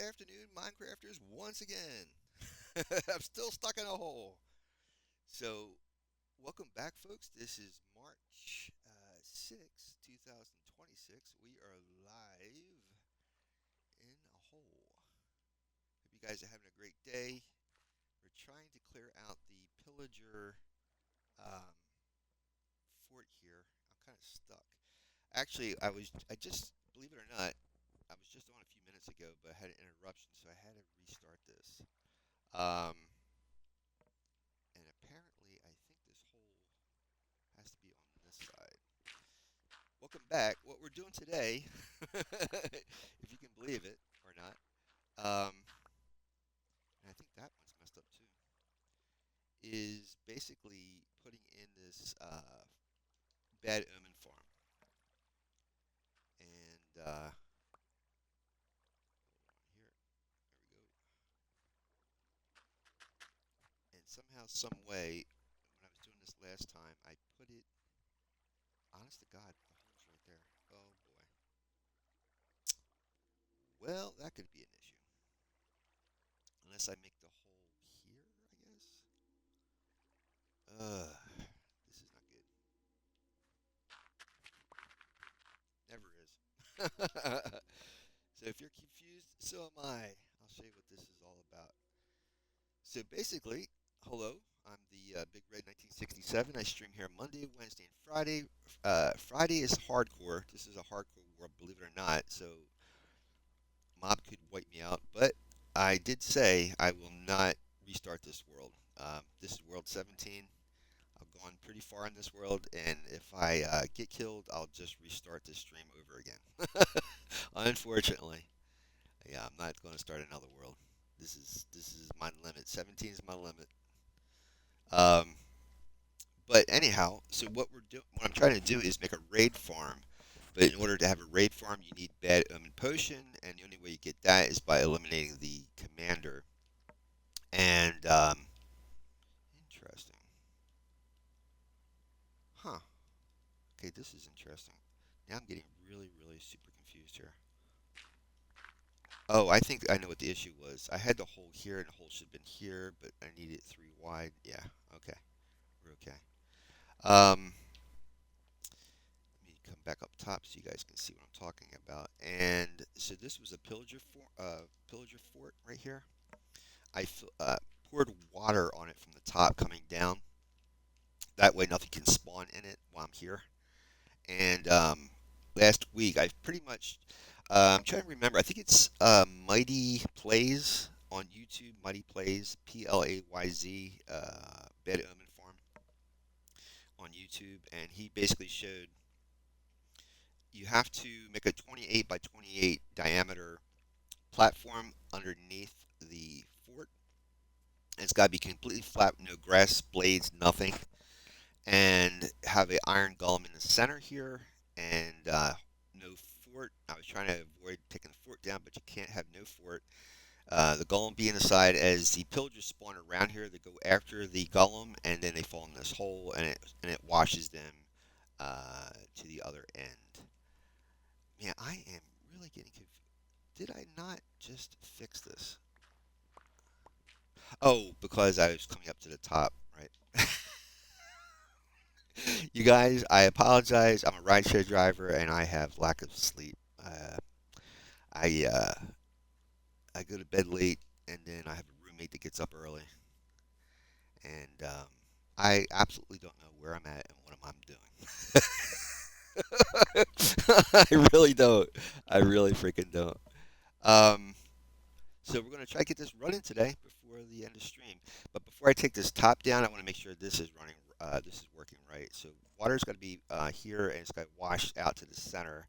afternoon, Minecrafters, once again. I'm still stuck in a hole. So, welcome back, folks. This is March 6th, 2026. We are live in a hole. Hope you guys are having a great day. We're trying to clear out the Pillager um, Fort here. I'm kind of stuck. Actually, I just, believe it or not, I was just on a few minutes ago, but I had an interruption, so I had to restart this. Um, and apparently, I think this hole has to be on this side. Welcome back. What we're doing today, if you can believe it or not, and I think that one's messed up too, is basically putting in this bad omen farm. And hold on here, there we go. And somehow, some way, when I was doing this last time, I put it. Honest to God, the hole's right there. Oh boy. Well, that could be an issue. Unless I make the hole here, I guess. This is not good. Never is. So if you're confused, so am I. I'll show you what this is all about. So basically, hello, I'm the Big Red 1967. I stream here Monday, Wednesday, and Friday. Friday is hardcore. This is a hardcore world, believe it or not. So mob could wipe me out, but I did say I will not restart this world. This is World 17. I've gone pretty far in this world, and if I get killed, I'll just restart this stream over again. Unfortunately, yeah, I'm not going to start another world. This is my limit. 17 is my limit. Um, but anyhow, so what I'm trying to do is make a raid farm. But in order to have a raid farm, you need bad omen potion, and the only way you get that is by eliminating the commander. And interesting, huh? Okay, this is interesting. Now I'm getting really, really super confused here. Oh, I think I know what the issue was. I had the hole here, and the hole should have been here, but I needed it three wide. Yeah, okay, we're okay. Let me come back up top so you guys can see what I'm talking about. And so this was a pillager fort right here. I poured water on it from the top coming down. That way nothing can spawn in it while I'm here. And last week I pretty much I'm trying to remember. I think it's Mighty Plays on YouTube. Mighty Plays, Playz, Bed Omen Farm on YouTube, and he basically showed you have to make a 28 by 28 diameter platform underneath the fort. And it's got to be completely flat, no grass, blades, nothing, and have an iron golem in the center here, and no fort. I was trying to avoid taking the fort down, but you can't have no fort. The golem being the side as the pillagers spawn around here. They go after the golem, and then they fall in this hole, and it washes them to the other end. Man, I am really getting confused. Did I not just fix this? Oh, because I was coming up to the top, right? You guys, I apologize. I'm a rideshare driver, and I have lack of sleep. I I go to bed late, and then I have a roommate that gets up early, and I absolutely don't know where I'm at and what I'm doing. I really don't. I really freaking don't. Um, so we're gonna try to get this running today before the end of stream. But before I take this top down, I want to make sure this is running. This is working right. So water's got to be here, and it's got to wash out to the center.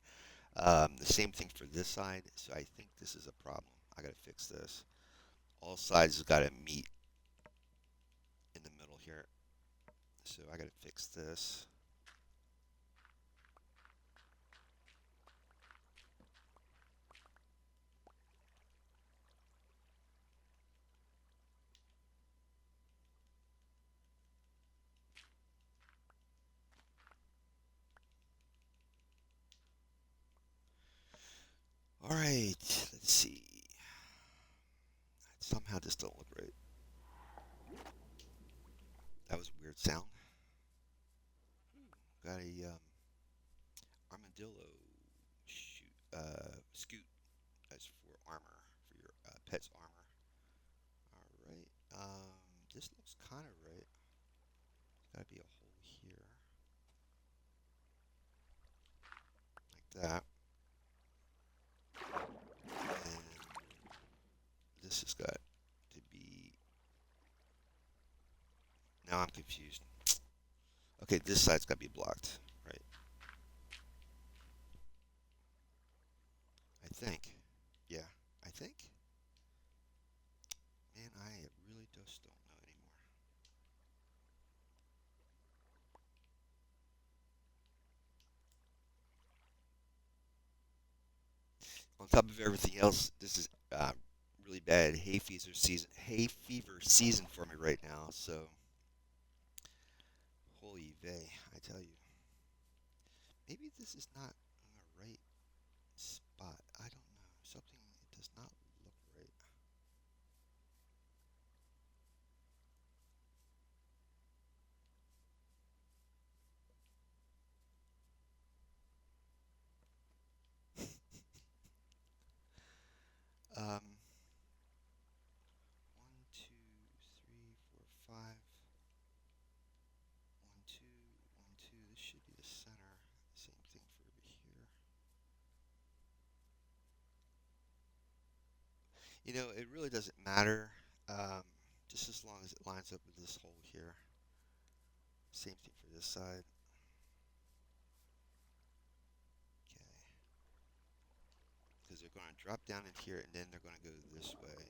The same thing for this side. So I think this is a problem. I got to fix this. All sides has got to meet in the middle here. So I got to fix this. All right. Let's see. Somehow this don't look right. That was a weird sound. Got a armadillo scoot. That's for armor, for your pet's armor. All right. This looks kind of right. There's got to be a hole here, like that. And this has got to be. Now I'm confused. Okay, this side's got to be blocked, right? I think. Yeah, I think. Man, I really just don't know anymore. On top of everything else, this is really bad hay fever season. Hay fever season for me right now. So, holy vey, I tell you. Maybe this is not in the right spot. I don't know. Something it does not look right. Um, 1, 2, 3, 4, 5. 1, 2, 1, 2. This should be the center. Same thing for over here. You know, it really doesn't matter. Just as long as it lines up with this hole here. Same thing for this side. Okay. Because they're going to drop down in here and then they're going to go this way.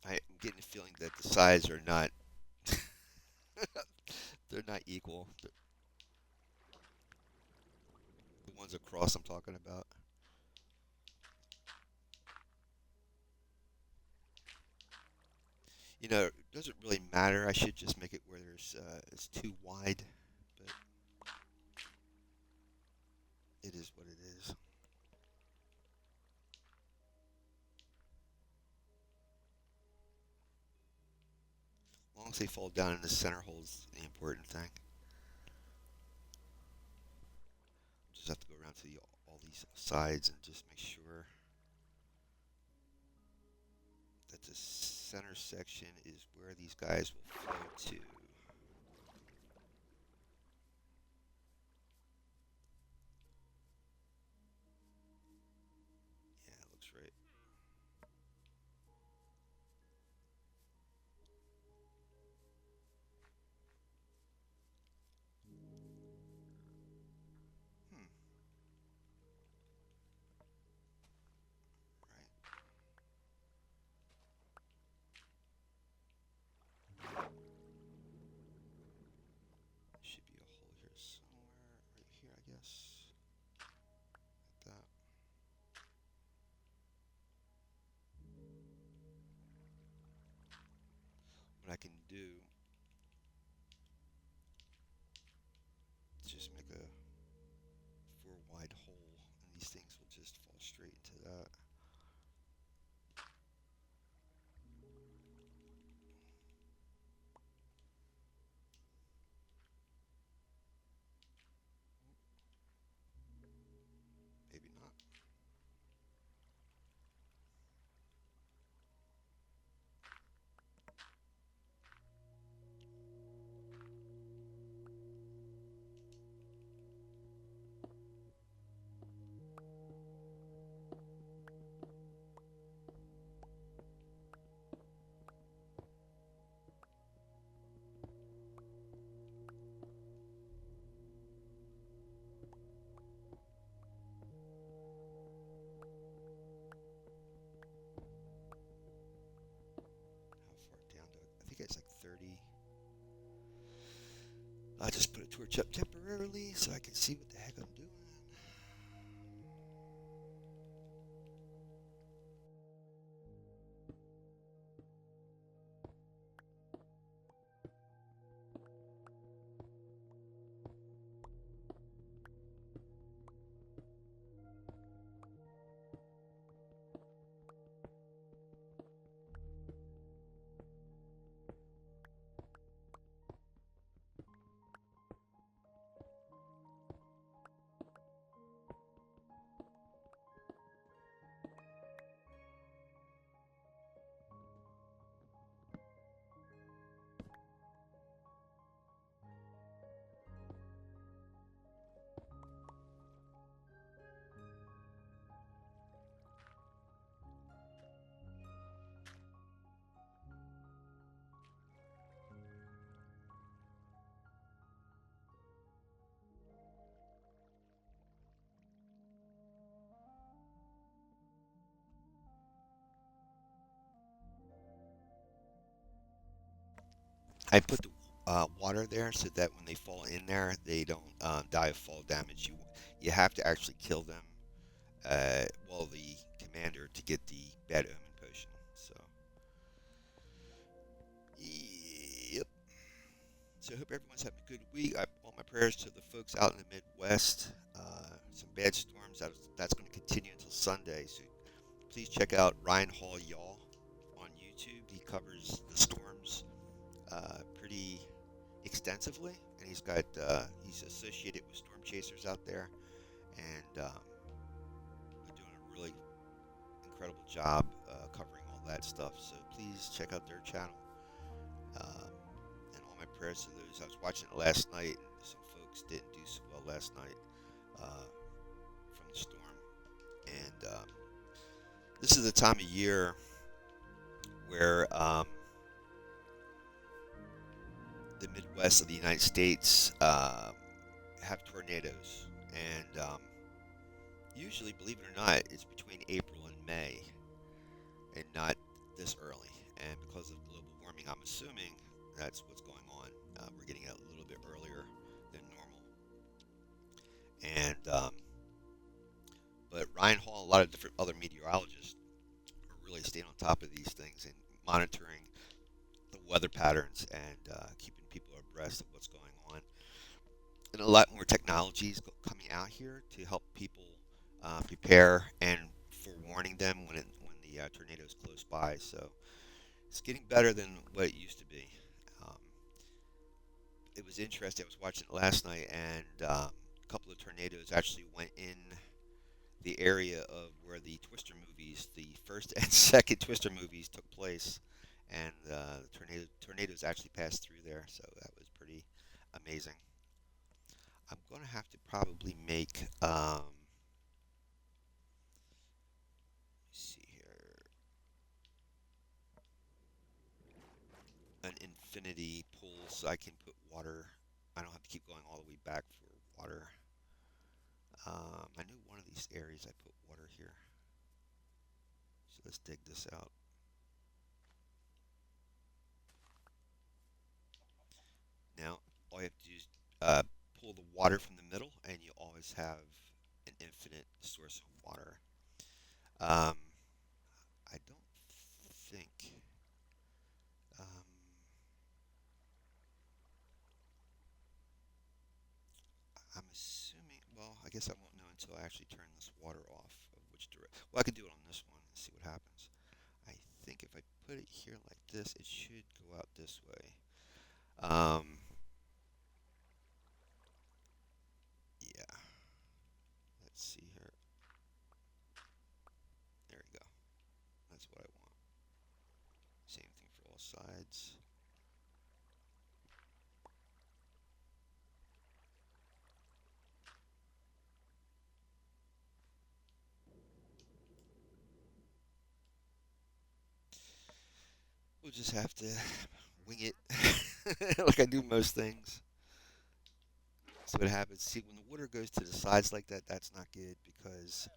I'm getting the feeling that the sides are not they're not equal. The ones across I'm talking about. You know, it doesn't really matter. I should just make it where it's too wide, but it is what it is. As long as they fall down in the center hole is the important thing. Just have to go around to all these sides and just make sure that the center section is where these guys will flow to. Yeah, it looks right. Hmm. Right. Should be a hole here somewhere. Right here, I guess. Like that. What I can do is just make a 4 wide hole, and these things will just fall straight into that. Maybe not. How far down do I think it's like 30. I just put a torch up temporarily so I can see what the heck I'm doing. I put the water there so that when they fall in there, they don't die of fall damage. You have to actually kill them, well, the commander to get the bad omen potion. So, yep. So I hope everyone's having a good week. All my prayers to the folks out in the Midwest. Some bad storms. That's going to continue until Sunday. So please check out Ryan Hall Y'all on YouTube. He covers the storms pretty extensively, and he's associated with storm chasers out there, and they're doing a really incredible job covering all that stuff. So please check out their channel. Um, and all my prayers to those. I was watching it last night, and some folks didn't do so well last night from the storm. And this is the time of year where the Midwest of the United States have tornadoes, and usually, believe it or not, it's between April and May, and not this early. And because of global warming, I'm assuming that's what's going on. We're getting it a little bit earlier than normal. And but Ryan Hall, a lot of different other meteorologists are really staying on top of these things and monitoring the weather patterns and keeping people abreast of what's going on. And a lot more technologies coming out here to help people prepare and forewarning them when the tornadoes close by. So it's getting better than what it used to be. Um, it was interesting. I was watching it last night, and a couple of tornadoes actually went in the area of where the Twister movies, the first and second Twister movies, took place, and the tornadoes actually passed through there. So that was pretty amazing. I'm gonna have to probably make see here, an infinity pool so I can put water. I don't have to keep going all the way back for water. I knew one of these areas I put water here. So let's dig this out. Now, all you have to do is pull the water from the middle, and you always have an infinite source of water. Um, I don't think. Um, I'm assuming. Well, I guess I won't know until I actually turn this water off. Of which direction? Well, I can do it on this one and see what happens. I think if I put it here like this, it should go out this way. Um, yeah. Let's see here. There we go. That's what I want. Same thing for all sides. We'll just have to wing it like I do most things. See what happens. See, when the water goes to the sides like that, that's not good because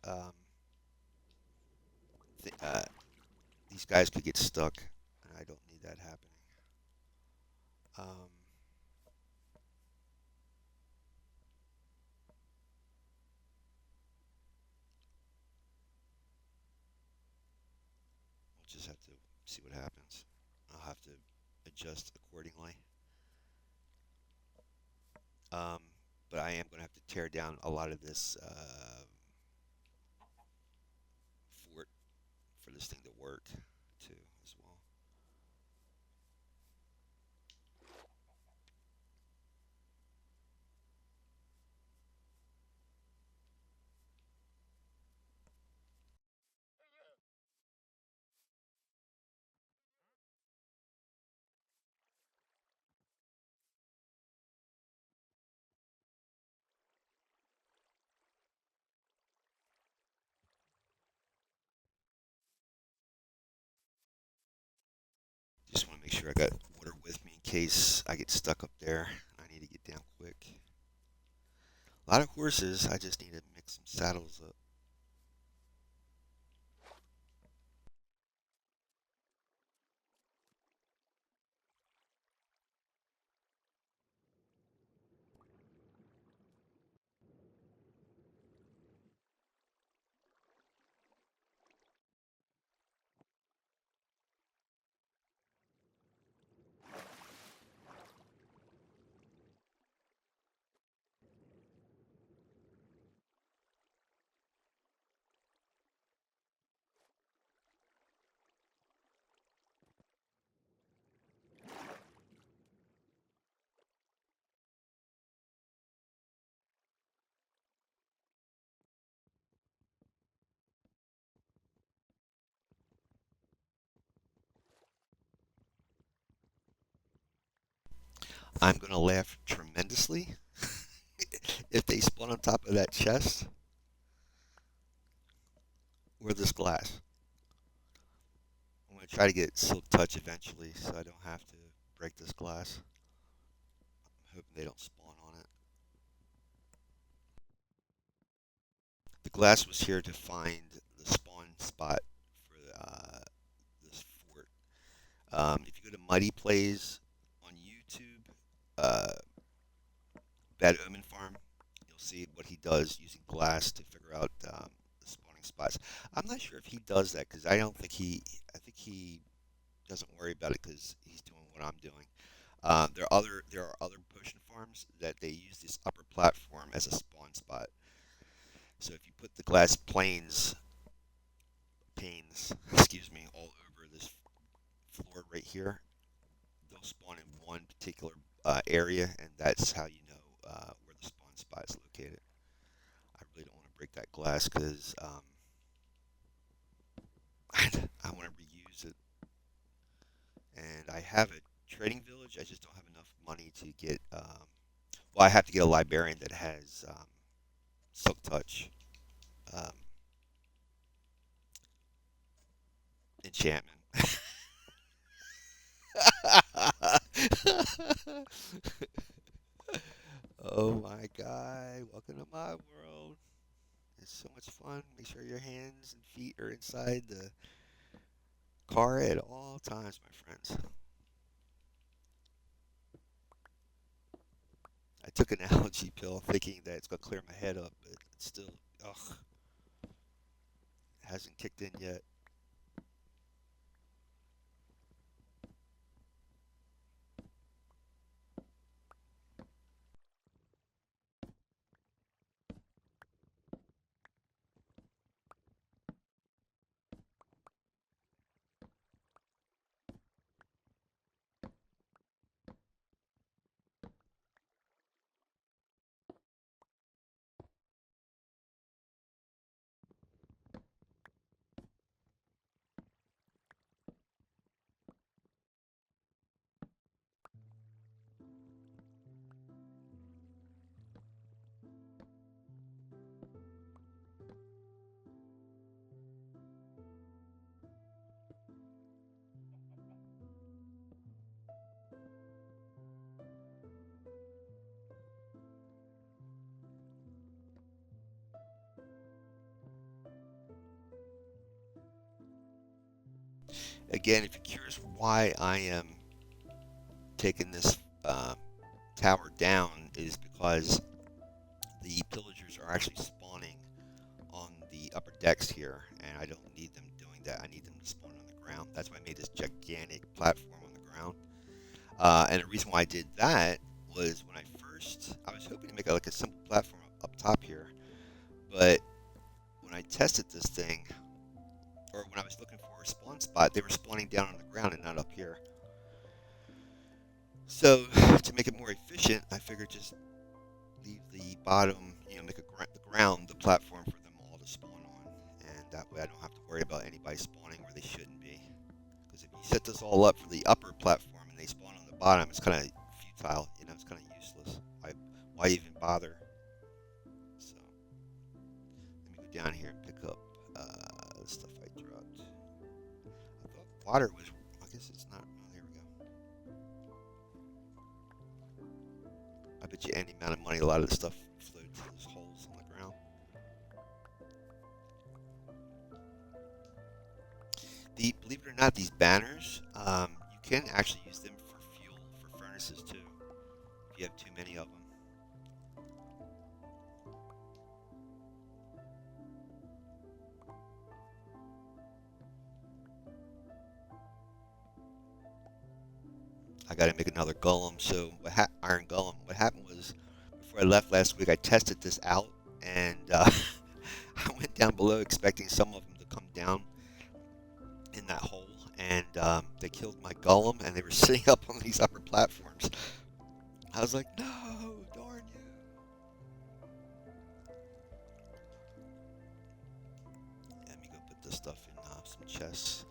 th these guys could get stuck, and I don't need that happening. Um, we'll just have to see what happens. I'll have to adjust accordingly. Um, but I am going to have to tear down a lot of this fort for this thing to work too, as well. Just want to make sure I got water with me in case I get stuck up there. I need to get down quick. A lot of horses. I just need to mix some saddles up. I'm going to laugh tremendously if they spawn on top of that chest or this glass. I'm going to try to get Silk Touch eventually so I don't have to break this glass. I'm hoping they don't spawn on it. The glass was here to find the spawn spot for this fort. If you go to Mighty Plays on YouTube, uh, Bad Omen Farm, you'll see what he does using glass to figure out the spawning spots. I'm not sure if he does that because I don't think I think he doesn't worry about it because he's doing what I'm doing. There are other potion farms that they use this upper platform as a spawn spot. So if you put the glass panes, excuse me, all over this floor right here, they'll spawn in one particular area, and that's how you know where the spawn spot is located. I really don't want to break that glass because I want to reuse it. And I have a trading village. I just don't have enough money to get. Well, I have to get a librarian that has Silk Touch um, enchantment. Oh my God! Welcome to my world. It's so much fun. Make sure your hands and feet are inside the car at all times, my friends. I took an allergy pill thinking that it's going to clear my head up, but it's still, ugh, hasn't kicked in yet. Again, if you're curious why I am taking this tower down, is because the pillagers are actually spawning on the upper decks here, and I don't need them doing that. I need them to spawn on the ground. That's why I made this gigantic platform on the ground. And the reason why I did that was when I was hoping to make like a simple platform up top here, but when I tested this thing, or when I was looking for a spawn spot, they were spawning down on the ground and not up here. So to make it more efficient, I figured just leave the bottom, make the ground the platform for them all to spawn on, and that way I don't have to worry about anybody spawning where they shouldn't be. Because if you set this all up for the upper platform and they spawn on the bottom, it's kind of futile. It's kind of useless. Why even bother? So let me go down here and pick up the stuff I dropped. I thought water was. I guess it's not. Oh, there we go. I bet you any amount of money, a lot of the stuff flowed through those holes on the ground. Believe it or not, these banners, you can actually use them for fuel for furnaces too, if you have too many of them. I got to make another golem. So iron golem. What happened was, before I left last week, I tested this out, and I went down below expecting some of them to come down in that hole, and they killed my golem, and they were sitting up on these upper platforms. I was like, no, darn you. Let me go put this stuff in some chests.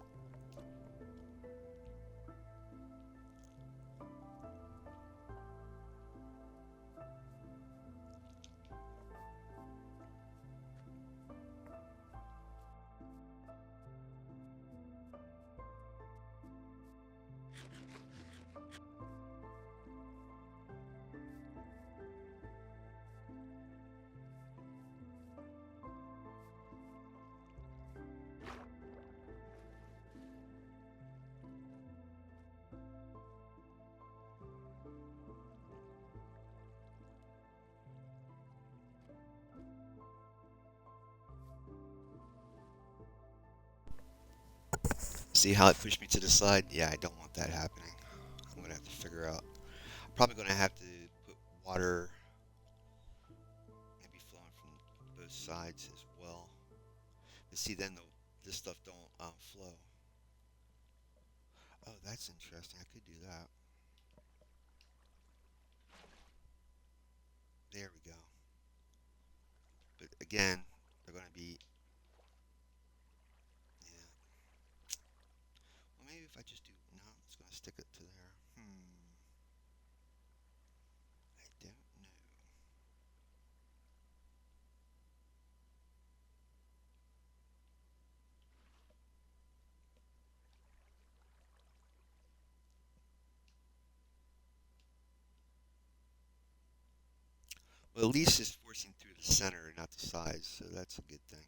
See how it pushed me to the side? Yeah, I don't want that happening. I'm gonna have to figure out. Probably gonna have to put water maybe flowing from both sides as well. And see, then this stuff don't flow. Oh, that's interesting. I could do that. There we go. But again, they're gonna be yeah. Well, maybe if I just do no, it's gonna stick it to there. I don't know. Well, at least it's forcing through the center and not the sides, so that's a good thing.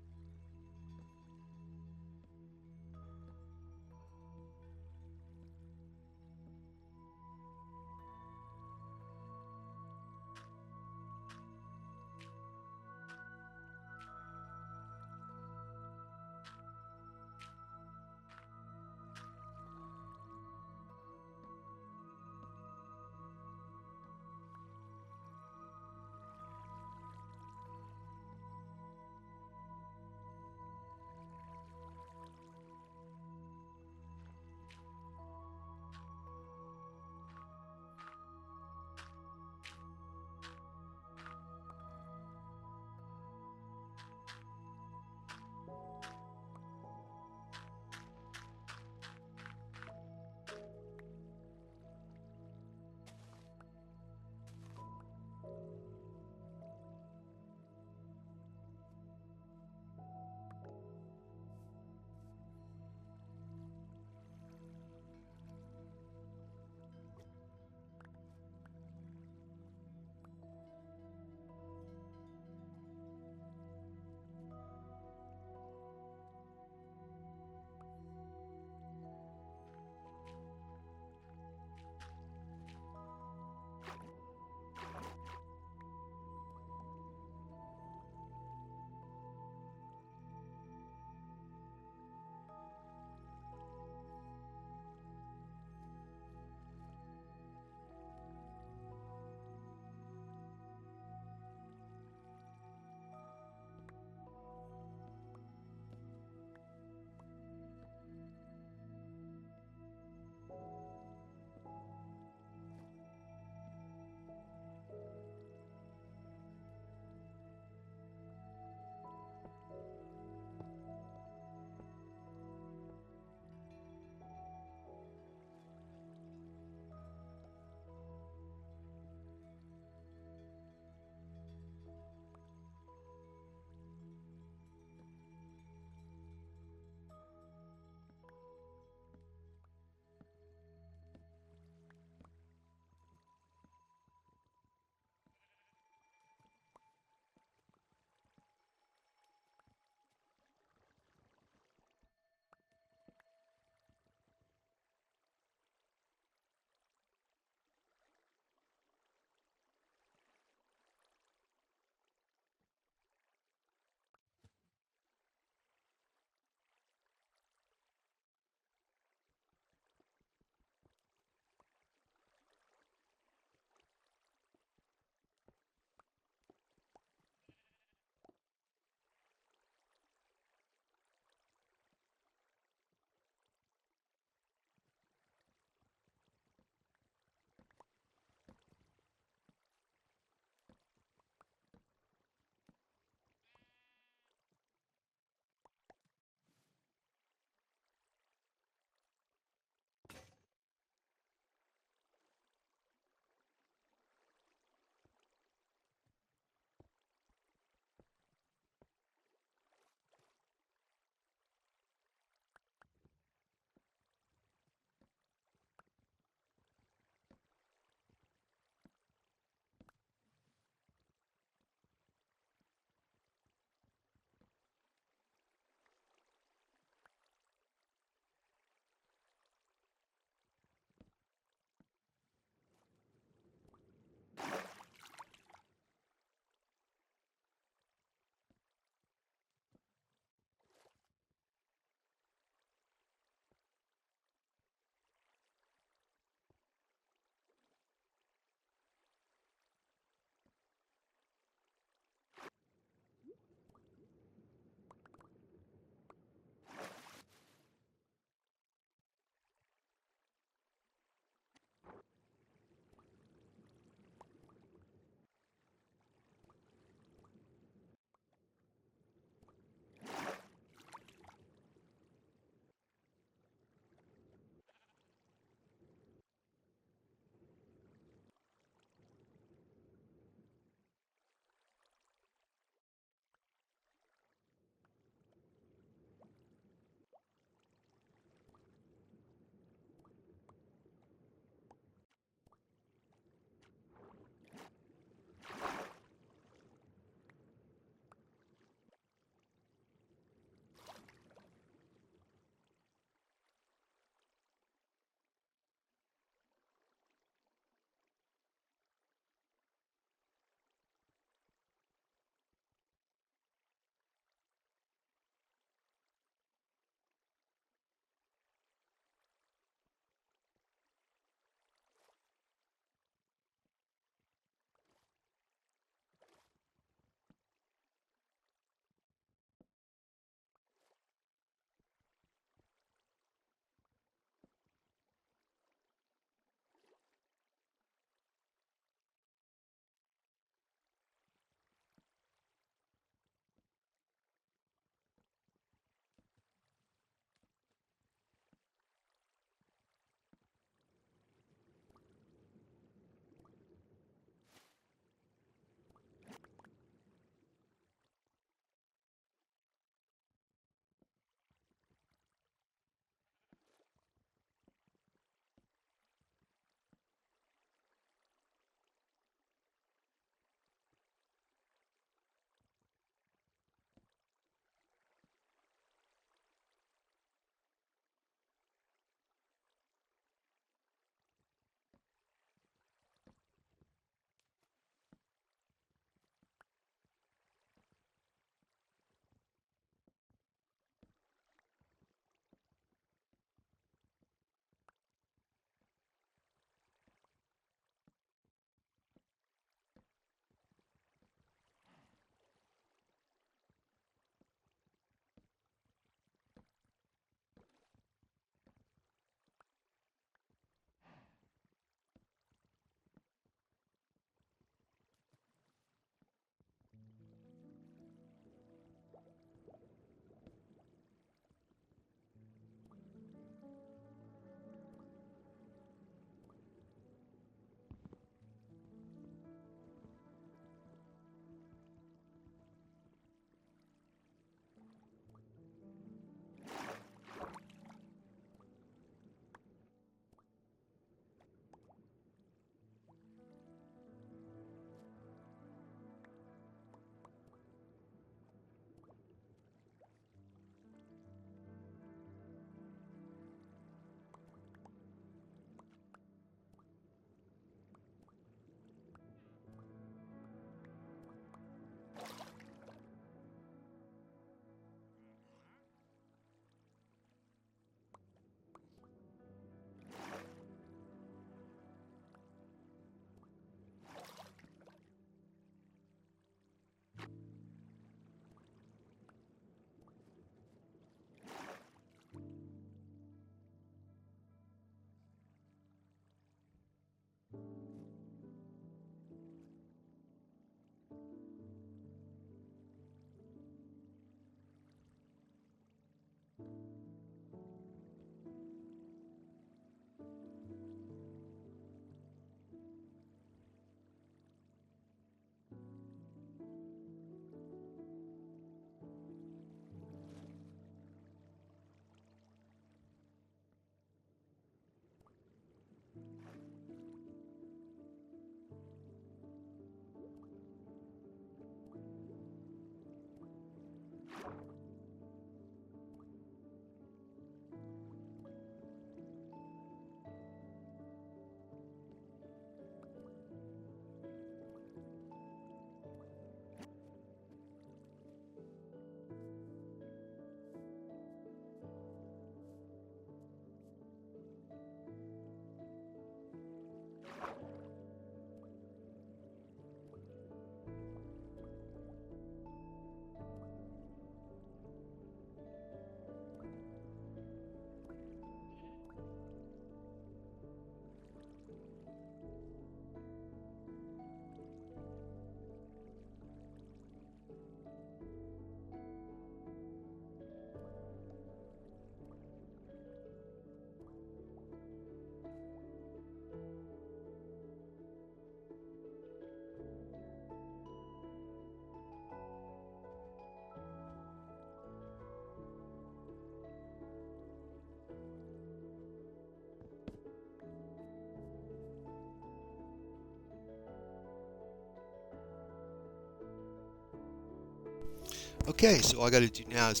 Okay, so all I got to do now is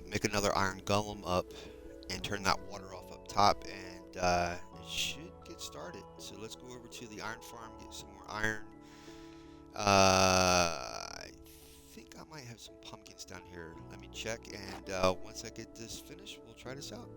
make another iron golem up and turn that water off up top, and it should get started. So let's go over to the iron farm, get some more iron. I think I might have some pumpkins down here. Let me check, and once I get this finished, we'll try this out.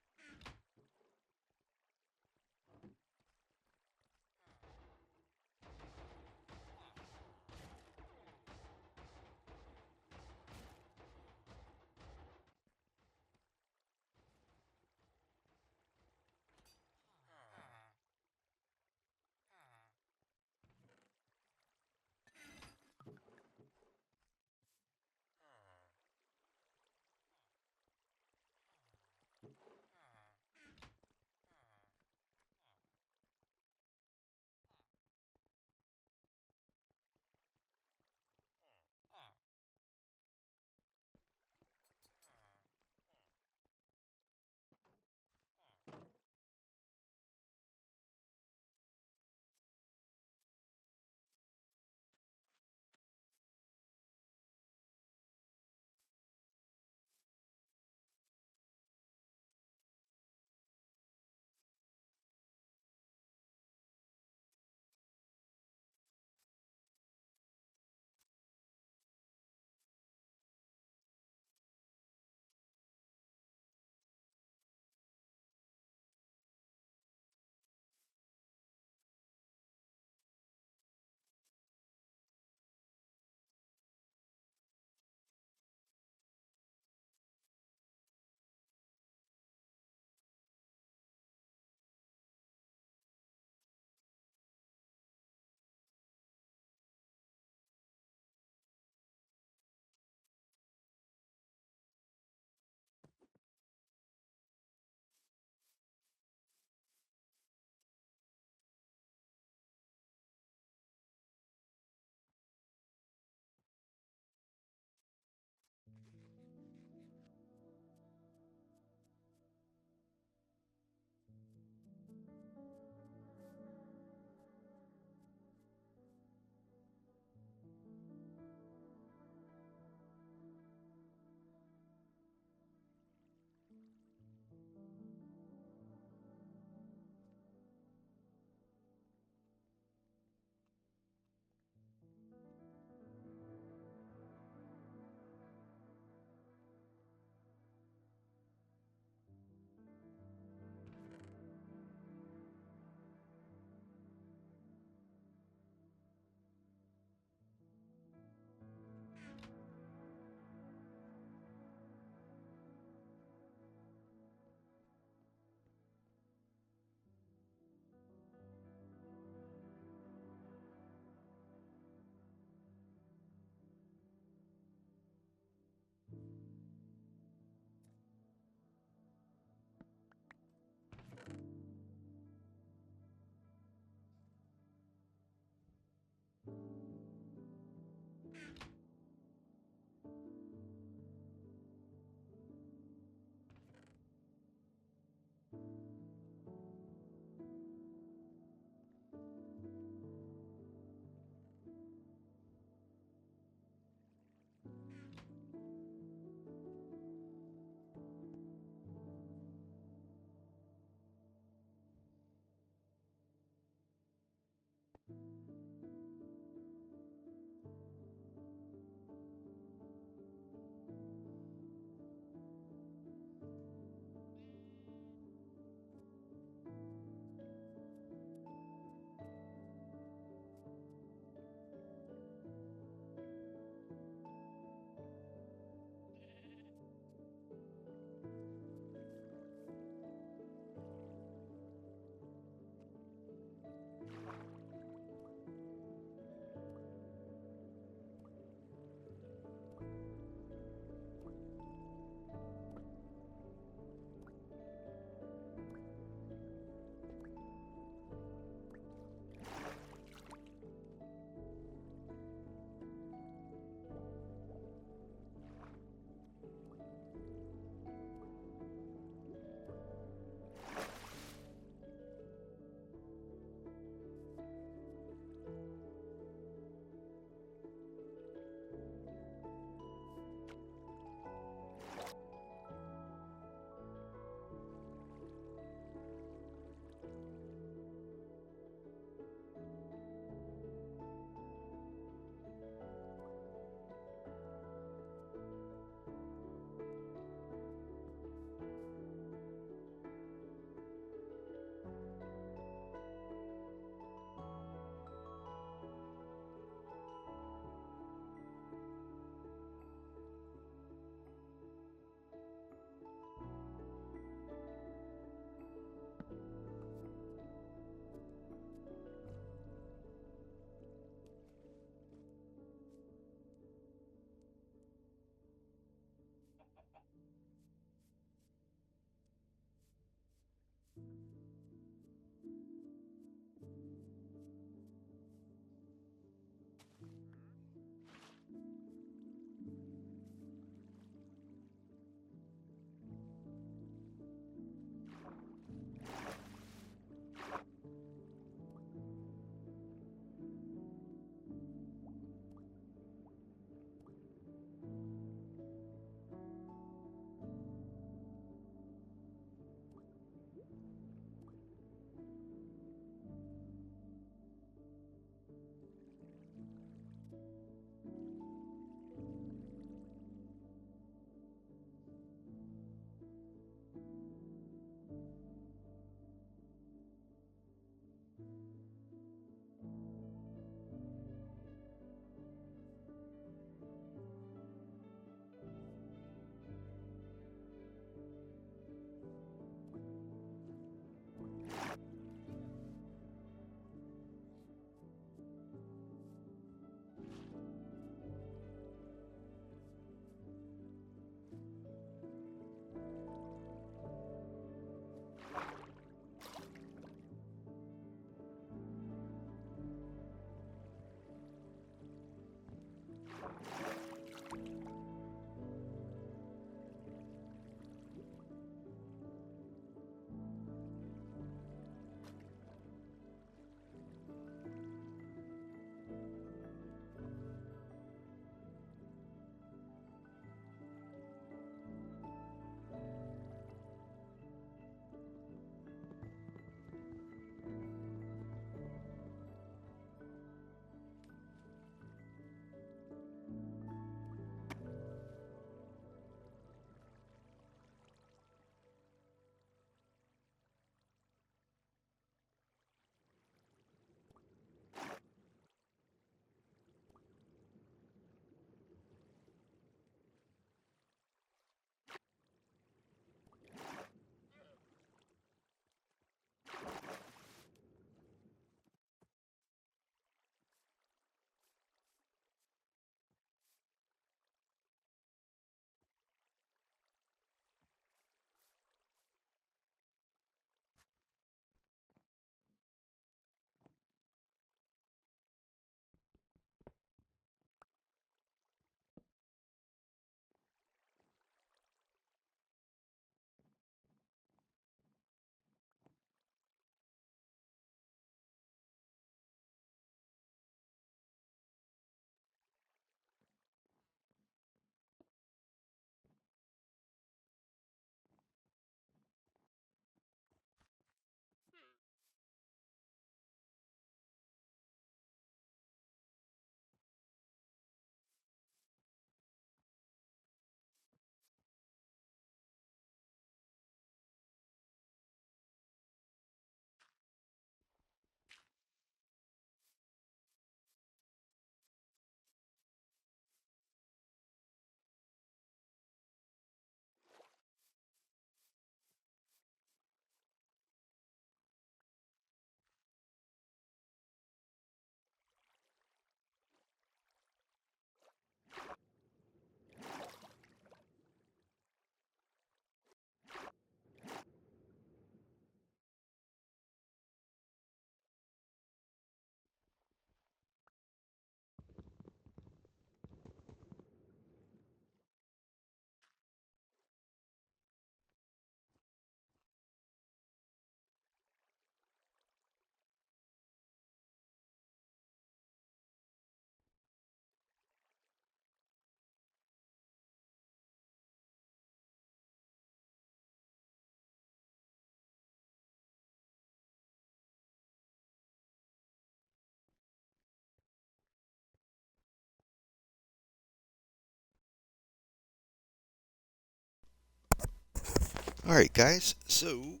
All right, guys. So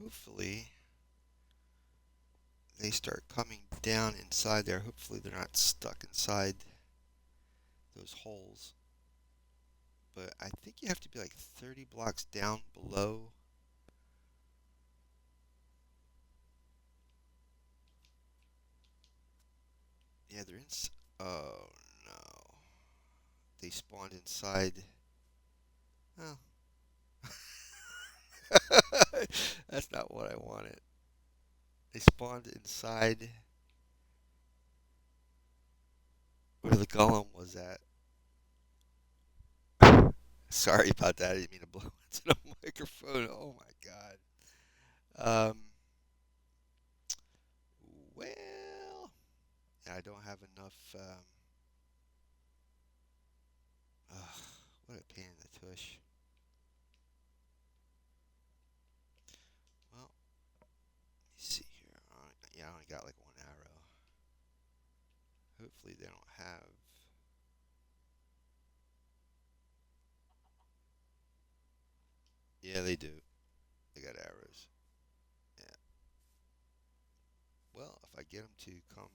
hopefully they start coming down inside there. Hopefully they're not stuck inside those holes. But I think you have to be like 30 blocks down below. Yeah, they're in. Oh no. They spawned inside. Oh. That's not what I wanted. They spawned inside where the golem was at. Sorry about that. I didn't mean to blow into the microphone. Oh my god. Well, I don't have enough. Ugh, what a pain in the tush. they don't have. Yeah, they do. They got arrows. Yeah. Well, if I get them to come.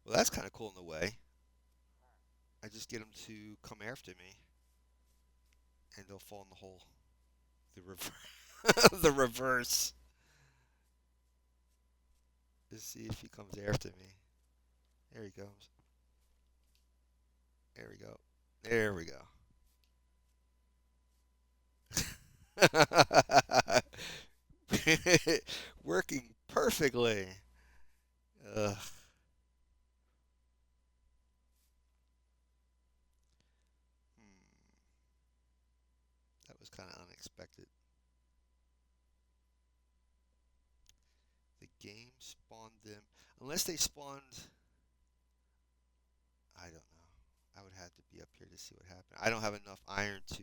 Well, that's kind of cool in a way. I just get them to come after me, and they'll fall in the hole. The reverse. The reverse. Let's see if he comes after me. There he comes. There we go. There we go. Working perfectly. Ugh. Hmm. That was kind of unexpected. The game spawned them. Unless they spawned. I don't know. I would have to be up here to see what happened. I don't have enough iron to.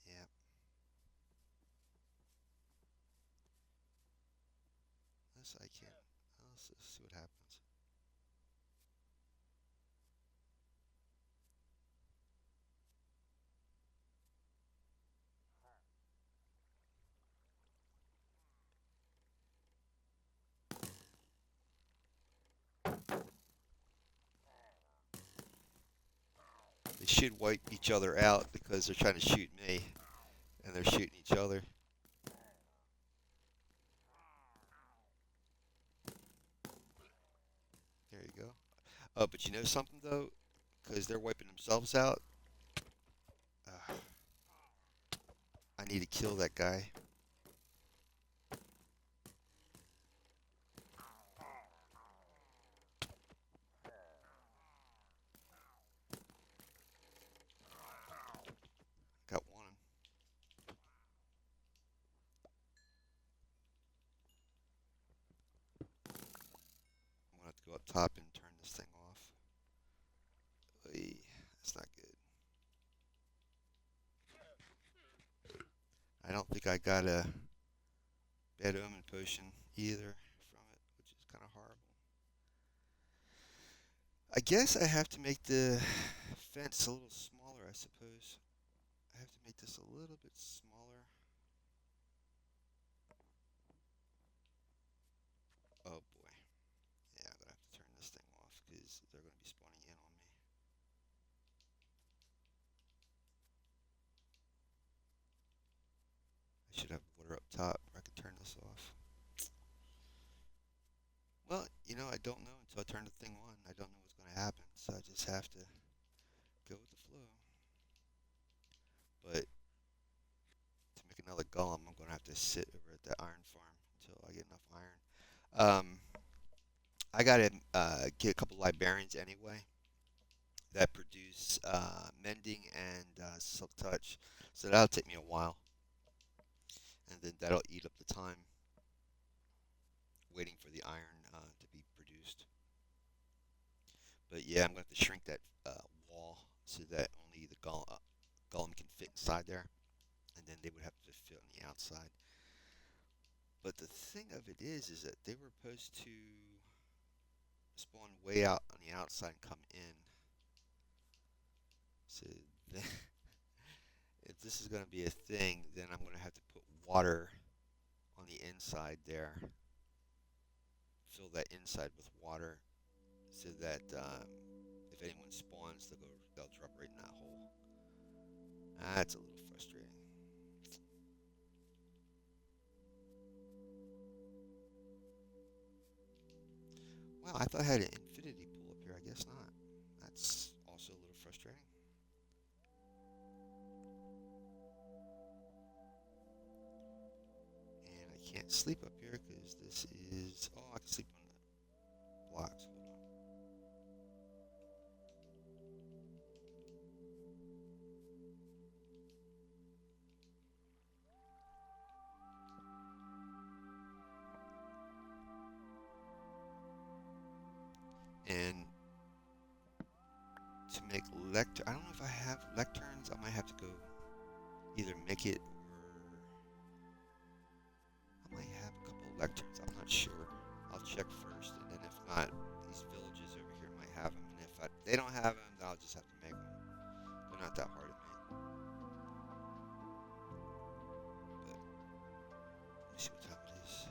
Yeah. Unless I can't. Let's see what happens. They should wipe each other out because they're trying to shoot me, and they're shooting each other. There you go. Oh, but you know something though? Because they're wiping themselves out. Uh, I need to kill that guy. Got one. I'm gonna have to go up top and turn this thing off. Oy, that's not good. I don't think I got a bad omen potion either from it, which is kind of horrible. I guess I have to make the fence a little smaller, I suppose. I have to make this a little bit smaller. Oh boy. Yeah, I'm gonna have to turn this thing off because they're gonna be spawning in on me. I should have water up top where I can turn this off. Well, I don't know until I turn the thing on. I don't know what's gonna happen, so I just have to go with the flow. But to make another golem, I'm gonna have to sit over at the iron farm until I get enough iron. I gotta get a couple librarians anyway that produce mending and silk touch, so that'll take me a while, and then that'll eat up the time waiting for the iron to be produced. But yeah, I'm gonna have to shrink that wall so that only the golem can fit inside there, and then they would have to fit on the outside. But the thing of it is that they were supposed to spawn way out on the outside and come in. So then, if this is going to be a thing, then I'm going to have to put water on the inside there. Fill that inside with water so that if anyone spawns, they'll drop right in that hole. That's a little frustrating. Well, I thought I had an infinity pool up here. I guess not. That's also a little frustrating. And I can't sleep up here because this is. Oh, I can sleep on the blocks. Hold on. And to make I don't know if I have lecterns. I might have to go either make it or lecterns. I'm not sure. I'll check first, and then if not, these villages over here might have them. And if they don't have them, then I'll just have to make them. They're not that hard to make. But let me see what time it is.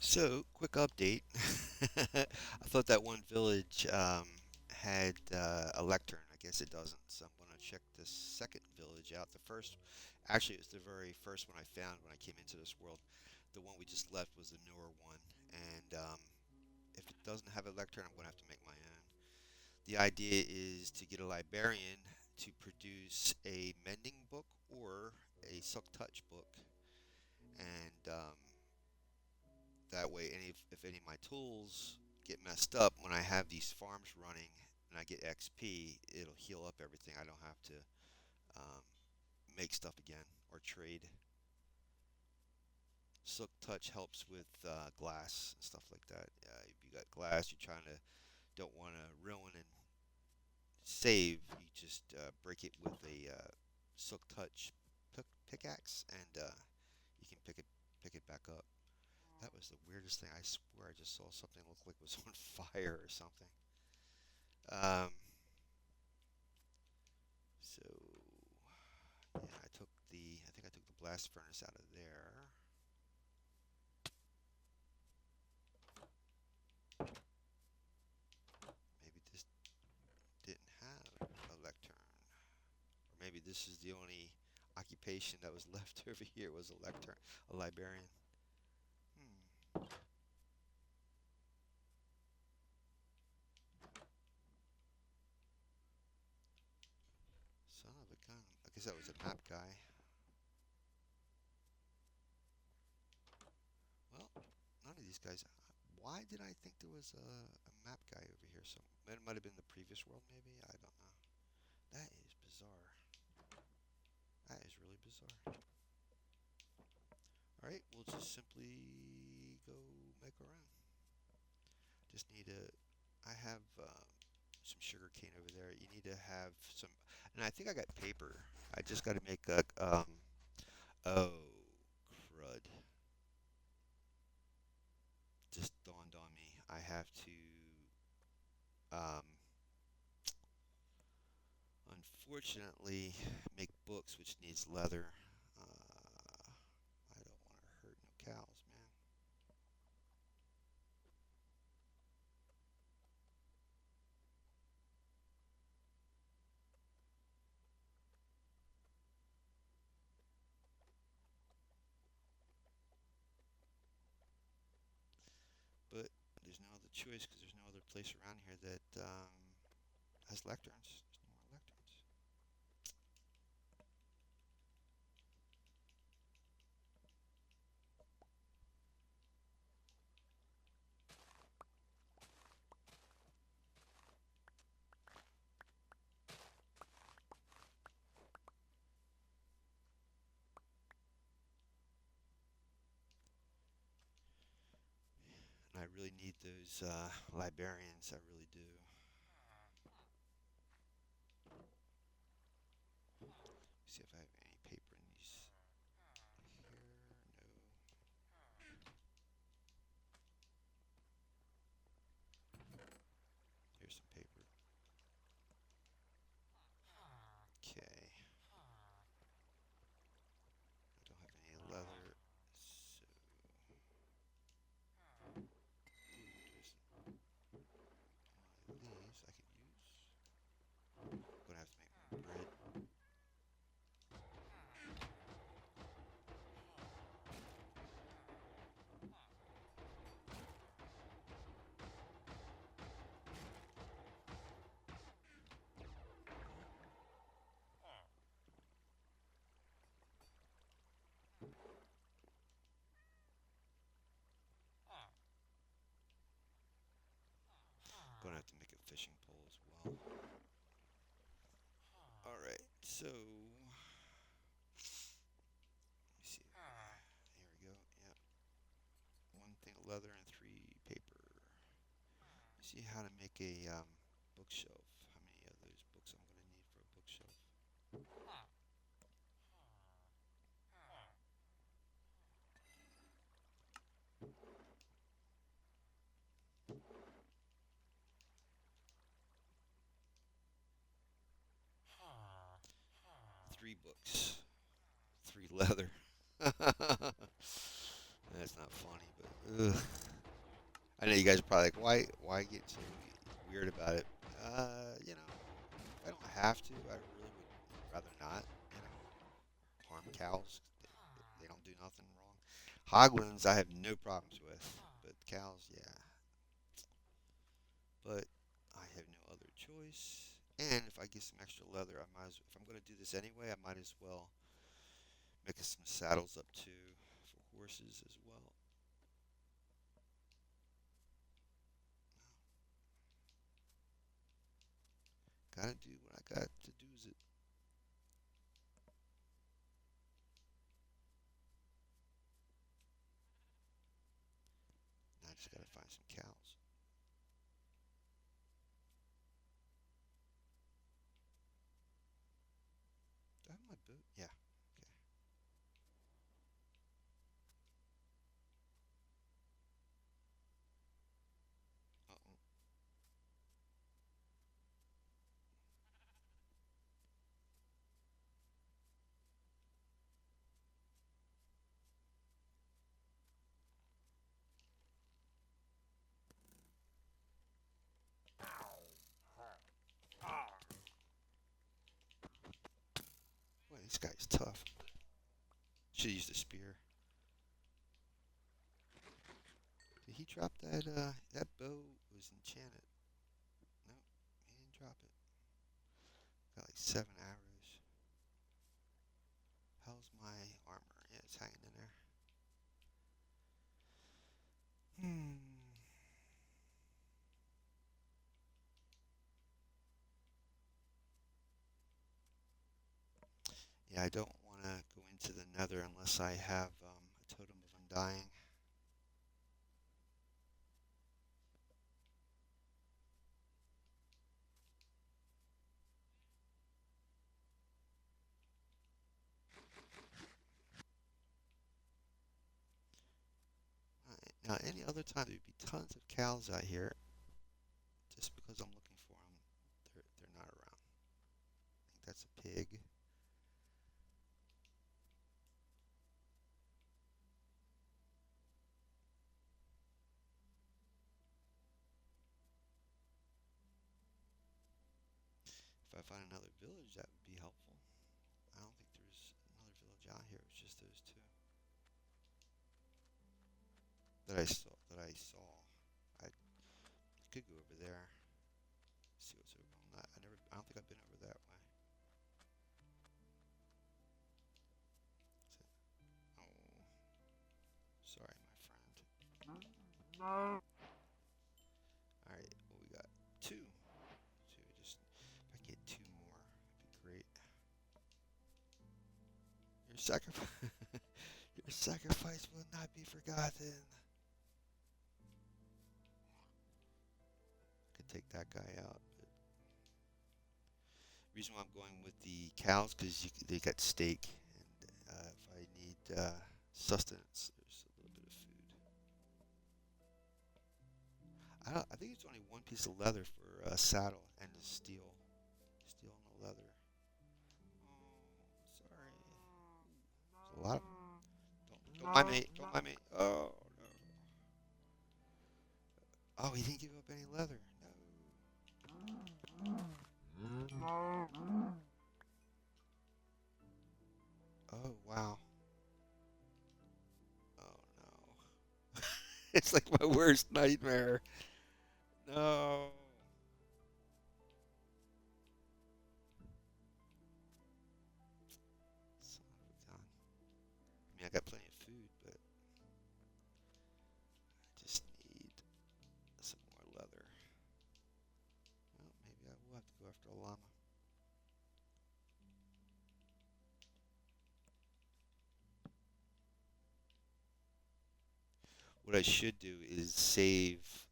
So, quick update. I thought that one village had a lectern. I guess it doesn't. So I'm going to check the second village out. The first, actually, it was the very first one I found when I came into this world. The one we just left was the newer one. And if it doesn't have a lectern, I'm going to have to make my own. The idea is to get a librarian to produce a mending book or a silk touch book. And that way, if any of my tools get messed up when I have these farms running and I get XP, it'll heal up everything. I don't have to um, make stuff again or trade. Silk Touch helps with glass and stuff like that. If you got glass, you're trying to don't want to ruin and save. You just break it with a Silk Touch pickaxe, and you can pick it back up. That was the weirdest thing. I swear I just saw something look like it was on fire or something. Um, so yeah, I think I took the blast furnace out of there. Maybe this didn't have a lectern, or maybe this is the only occupation that was left over here was a lectern, a librarian. Hmm. Son of a gun. I guess that was a map guy. Well, none of these guys. Why did I think there was a map guy over here? So it might have been the previous world, maybe. I don't know. That is bizarre. That is really bizarre. All right, we'll just simply go make our own. Just need a. I have some sugar cane over there. You need to have some, and I think I got paper. I just got to make a. Oh, crud! Just dawned on me. I have to. Unfortunately, make books, which needs leather. I don't want to hurt no cows, man. But there's no other choice because there's no other place around here that has lecterns. There's no more lecterns. And I really need those librarians. I really do. See if I have any paper in these. Here, no. Here's some paper. Okay. I don't have any leather. So, there's one of these I can use. I'm gonna have to make more bread. Gonna have to make a fishing pole as well. All right. So, let me see. Here we go. Yep. One thing of leather and three paper. See how to make a bookshelf. How many of those books I'm gonna need for a bookshelf? Three books. Three leather. That's That's not funny, but ugh. I know you guys are probably like, why get so weird about it? You know, if I don't have to, I really would rather not. You know, harm cows. They don't do nothing wrong. Hoglins, I have no problems with, but cows, yeah. But I have no other choice. And if I get some extra leather, I might as if I'm going to do this anyway, I might as well make some saddles up too for horses as well. Gotta do what I got to do. Is it? I just gotta find some cows. Do I have my boot? Yeah. Okay. Uh-oh. Boy, this guy's tough. Should use the spear. Did he drop that? That bow was enchanted. No, he didn't drop it. Got like 7 arrows. How's my armor? Yeah, it's hanging in there. Hmm. Yeah, I don't want to go into the nether unless I have a totem of undying. Now, any other time there'd be tons of cows out here. Just because I'm looking for them, they're not around. I think that's a pig. If I find another village, that would be helpful. I don't think there's another village out here. It's just those two that I saw. I could go over there. See what's over on that. I don't think I've been over that way. Oh, sorry, my friend. All right, well, we got two. So just if I get two more, it'd be great. Your sacrifice, your sacrifice will not be forgotten. Could take that guy out. But reason why I'm going with the cows because they got steak, and if I need sustenance, there's a little bit of food. I think it's only one piece of leather for a saddle and the steel and the leather. Oh, sorry. There's a lot of them. Don't mind me. Don't mind me. Oh no. Oh, he didn't give up any leather. No. Oh wow. Oh no. It's like my worst nightmare. No. Son of a gun. I mean, I got plenty of food, but I just need some more leather. Well, maybe I will have to go after a llama. What I should do is save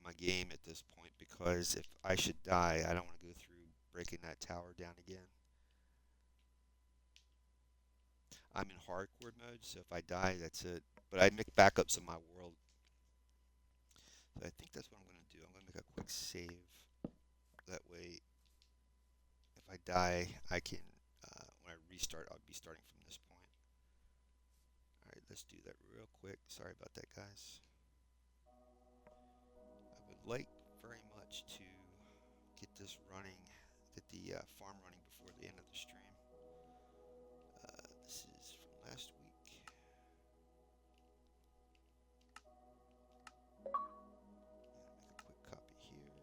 my game at this point because if I should die, I don't want to go through breaking that tower down again. I'm in hardcore mode, so if I die, that's it. But I make backups of my world. So I think that's what I'm going to do. I'm going to make a quick save. That way, if I die, I can, when I restart, I'll be starting from this point. Alright, let's do that real quick. Sorry about that, guys. I would like very much to get this running, get the farm running before the end of the stream. This is from last week. Make a quick copy here.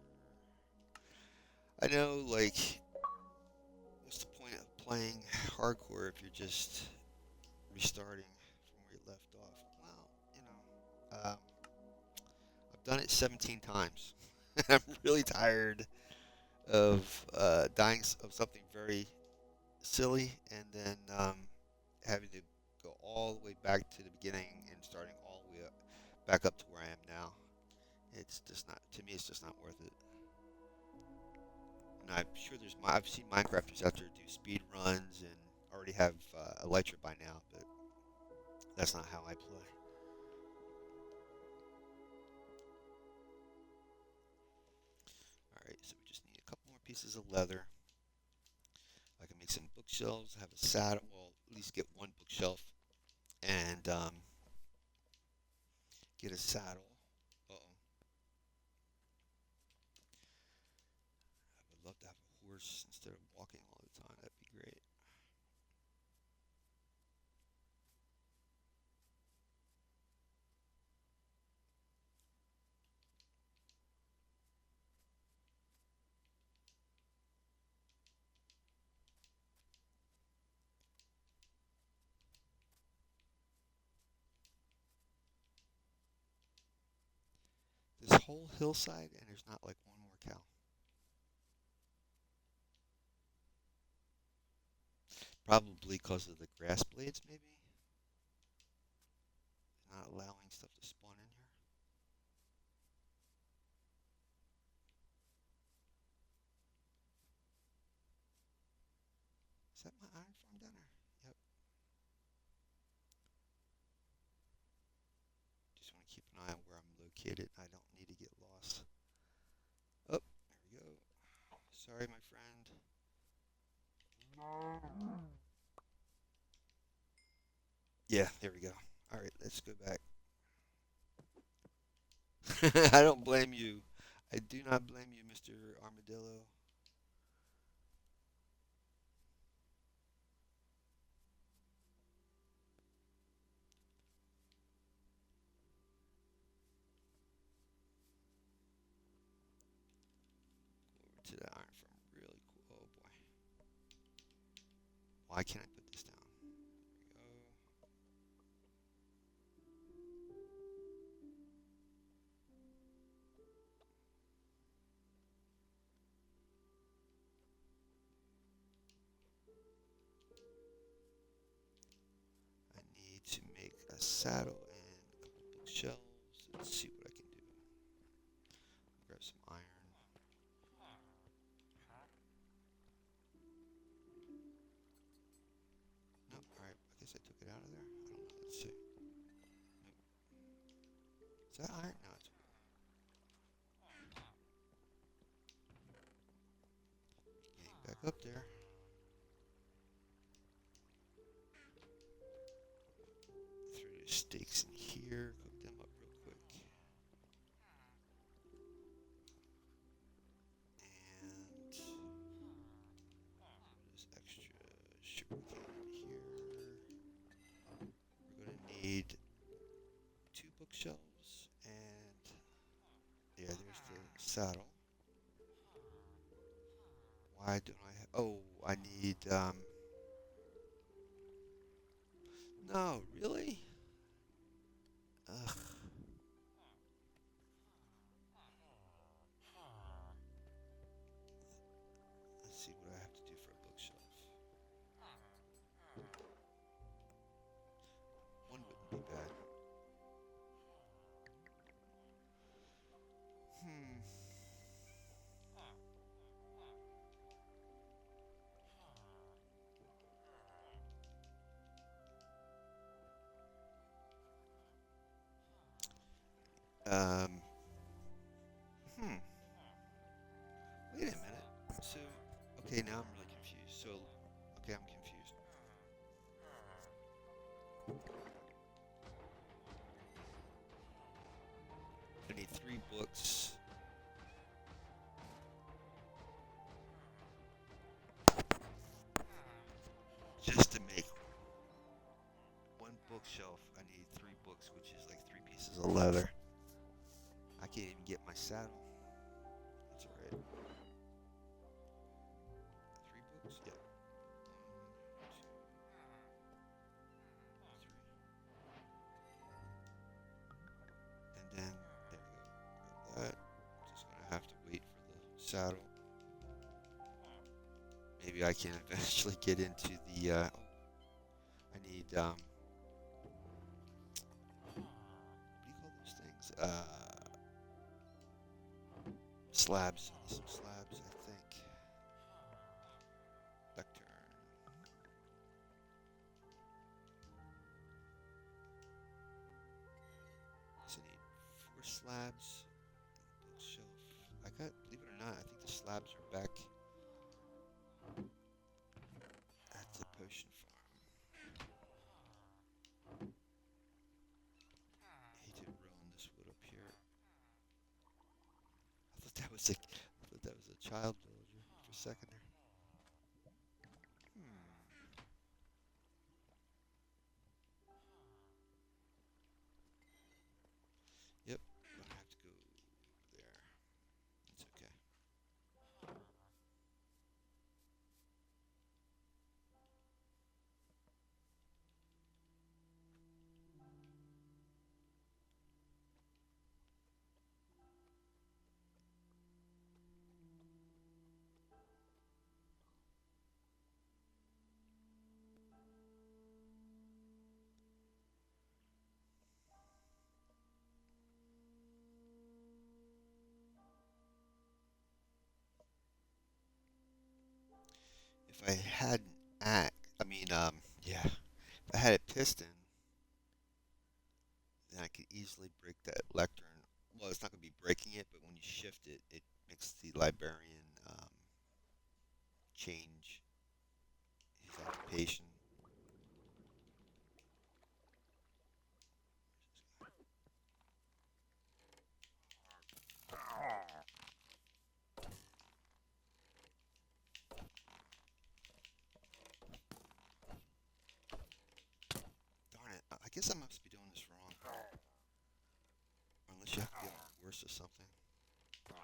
I know, like, what's the point of playing hardcore if you're just restarting from where you left off? Well, you know, I've done it 17 times. I'm really tired of dying of something very silly and then having to go all the way back to the beginning and starting all the way up, back up to where I am now. It's just not, to me, it's just not worth it. And I'm sure I've seen Minecrafters out there do speed runs and already have Elytra by now, but that's not how I play. Alright, so we just need a couple more pieces of leather. I can make some bookshelves, have a saddle, well, at least get one bookshelf, and get a saddle. Uh-oh. I would love to have a horse instead of walking all the time. That'd be great. This whole hillside, and there's not like one more cow. Probably because of the grass blades, maybe? Not allowing stuff to spawn in here. Is that my iron farm down there? Yep. Just want to keep an eye on where I'm located. I don't need to get lost. Oh, there we go. Sorry, my friend. Yeah, there we go. Alright, let's go back. I don't blame you. I do not blame you, Mr. Armadillo. Over to the iron farm. Really cool. Oh boy. Why can't I put this down? There we go. I need to make a saddle and a couple bookshelves. Let's see what I can do. Grab some iron. No, alright. I guess I took it out of there. I don't know. Let's see. Nope. Is that iron? No, it's getting back up there. Throw the steaks in here. Cook them up real quick. And this extra sugarcane in here. We're going to need 2 bookshelves and yeah, there's the saddle. Why don't I have? Oh, I need. No, really? Ugh. Let's see what I have to do for a bookshelf. One wouldn't be bad. Hmm. Um. Hmm. Wait a minute. So, okay, now I'm really confused. So, okay, I'm confused. bookshelf. I need 3 books, which is like 3 pieces of leather. I can't even get my saddle. That's alright. 3 books? Yep. 1, 2, 3. And then, there we go. Grab that. Just gonna have to wait for the saddle. Maybe I can eventually get into the, I need, what do you call those things? Slabs. Some slabs, I think. Lectern. So I need 4 slabs. Bookshelf. I got, believe it or not, I think the slabs are back at the potion farm. I hate to ruin this wood up here. I thought that was a child villager for a second there. Hmm. Yep, I'm gonna have to go over there. It's okay. If I had an axe, I mean, yeah, if I had a piston, then I could easily break that lectern. Well, it's not gonna be breaking it, but when you shift it, it makes the librarian change his occupation. Darn it! I guess I must be doing this wrong. Unless you have to be on a horse or something. Wow.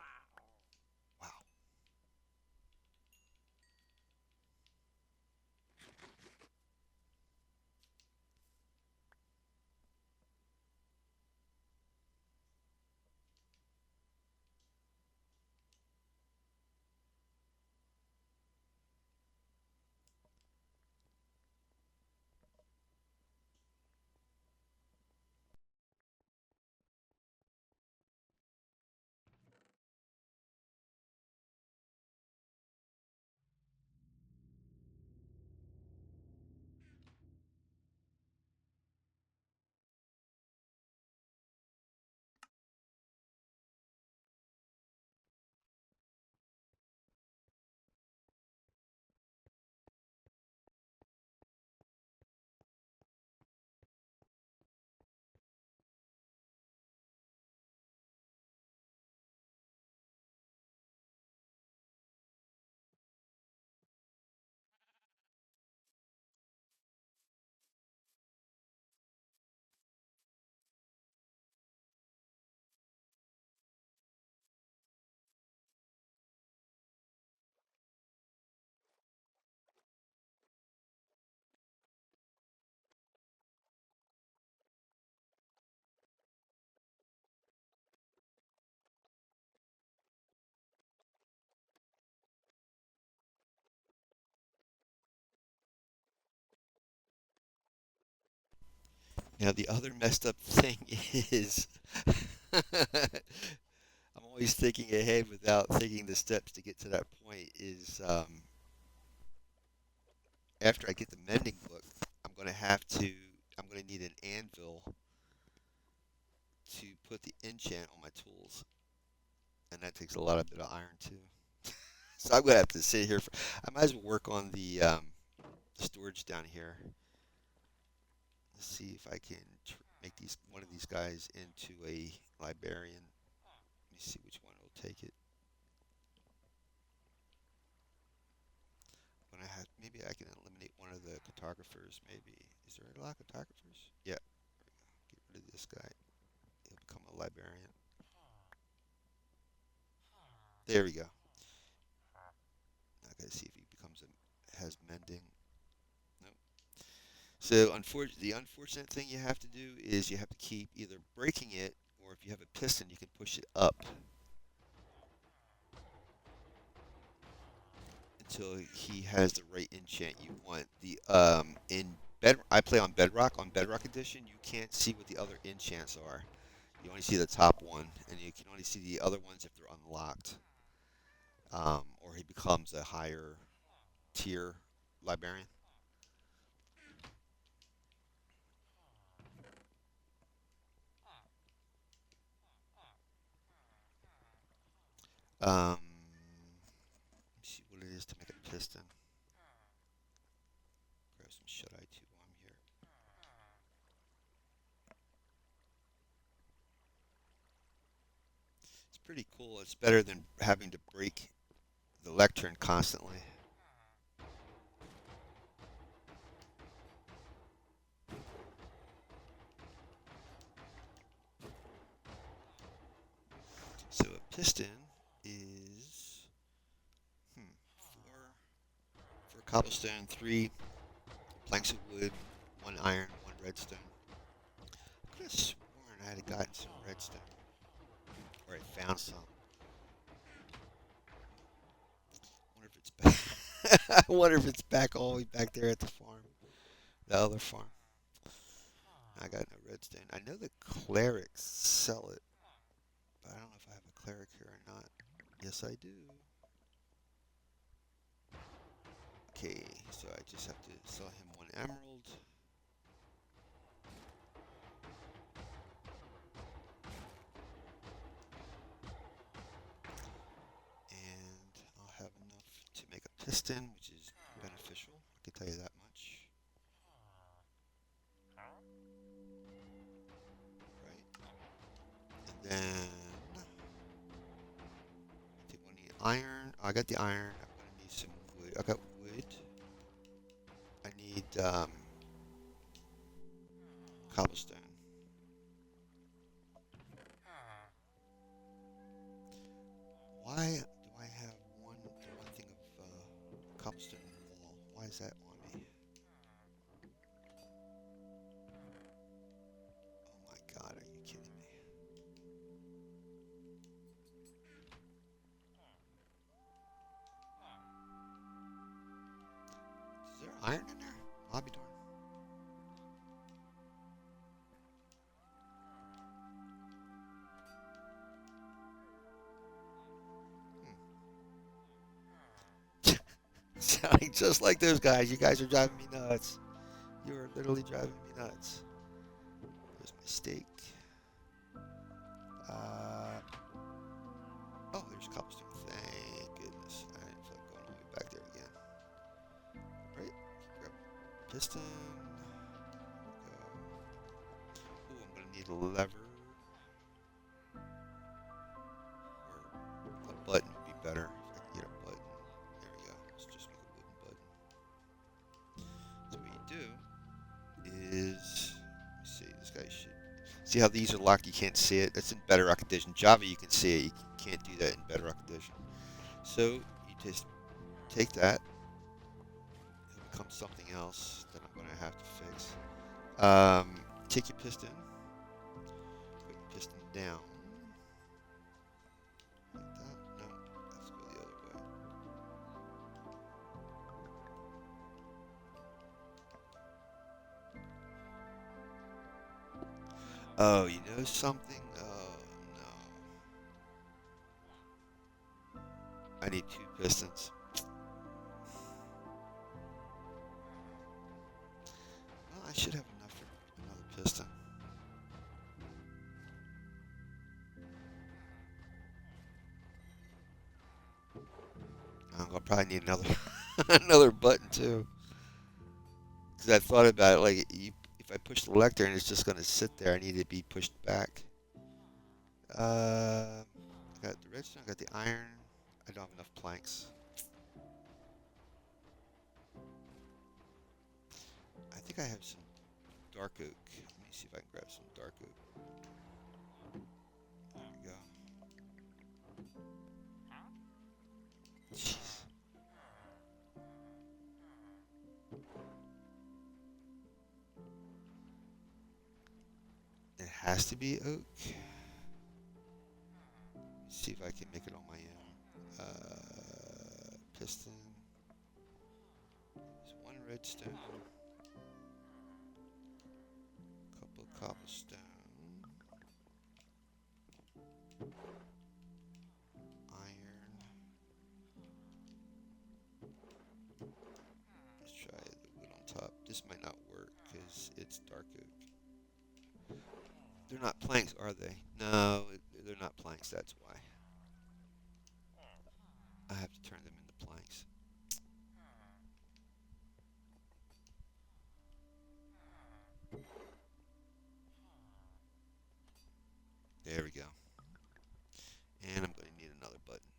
Now the other messed up thing is, I'm always thinking ahead without thinking the steps to get to that point. Is after I get the mending book, I'm gonna have to. I'm gonna need an anvil to put the enchant on my tools, and that takes a lot of bit of iron too. So I'm gonna have to sit here. I might as well work on the storage down here. Let's see if I can make one of these guys into a librarian. Let me see which one will take it. When I have, maybe I can eliminate one of the cartographers. Maybe is there a lack of tackers? Yeah. Get rid of this guy. He'll become a librarian. There we go. I gotta see if he becomes has mending. Nope. So the unfortunate thing you have to do is you have to keep either breaking it, or if you have a piston, you can push it up until he has the right enchant you want. In bed I play on Bedrock. On Bedrock Edition, you can't see what the other enchants are. You only see the top one, and you can only see the other ones if they're unlocked. Or he becomes a higher tier librarian. Let me see what it is to make a piston. Grab some shut eye too while I'm here. It's pretty cool. It's better than having to break the lectern constantly. So a piston is four cobblestone, 3 planks of wood, 1 iron, 1 redstone. I could have sworn I had gotten some redstone, or I found some. I wonder if it's back. I wonder if it's back all the way back there at the farm, the other farm. I got no redstone. I know the clerics sell it, but I don't know if I have a cleric here or not. Yes, I do. Okay, so I just have to sell him 1 emerald. And I'll have enough to make a piston, which is beneficial. I can tell you that much. Right. And then I think we'll need iron. Oh, I got the iron. I'm gonna need some wood. I got wood. I need cobblestone. Why do I have one thing of cobblestone wall? Why is that on me? Oh my god, are you kidding me? Is there iron in there? I'll be darned. Sounding just like those guys. You guys are driving me nuts. You are literally driving me nuts. There's my steak. Uh, oh, there's cobblestone. Thank goodness. I didn't feel like going all the way back there again. Right. Grab piston. Go. Ooh, I'm gonna need a lever. Or a button would be better. If I can get a button. There we go. Let's just make a wooden button. So what you do is, let me see, this guy should, see how these are locked, you can't see it? That's in Bedrock Edition. Java, you can see it, you can't do that in Bedrock Edition. So you just take that, it'll become something else that I'm going to have to fix. Take your piston, put your piston down, like that. No, let's go the other way. Oh, you know something? Oh, no. I need 2 pistons. Well, I should have enough for another piston. I'm gonna probably need another another button too. Because I thought about it, like if I push the lectern, it's just gonna sit there. I need it to be pushed back. I got the redstone, I got the iron. I don't have enough planks. I think I have some dark oak. Let me see if I can grab some dark oak. There we go. Jeez. It has to be oak. See if I can make it on my own. Piston. There's one redstone. Couple of cobblestone. Iron. Let's try the wood on top. This might not work because it's dark oak. They're not planks, are they? No, they're not planks, that's why. I have to turn them into planks. There we go. And I'm going to need another button.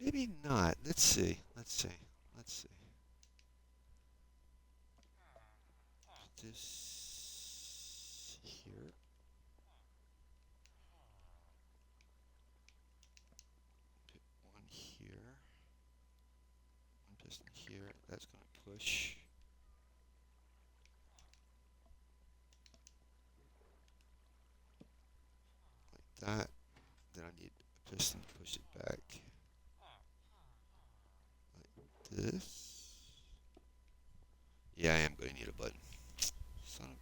Maybe not. Let's see. Let's see. Let's see. Put this here. Put one here. One piston here. That's going to push. Like that. Then I need a piston to push it back. Like this. Yeah, I am going to need a button. Son of,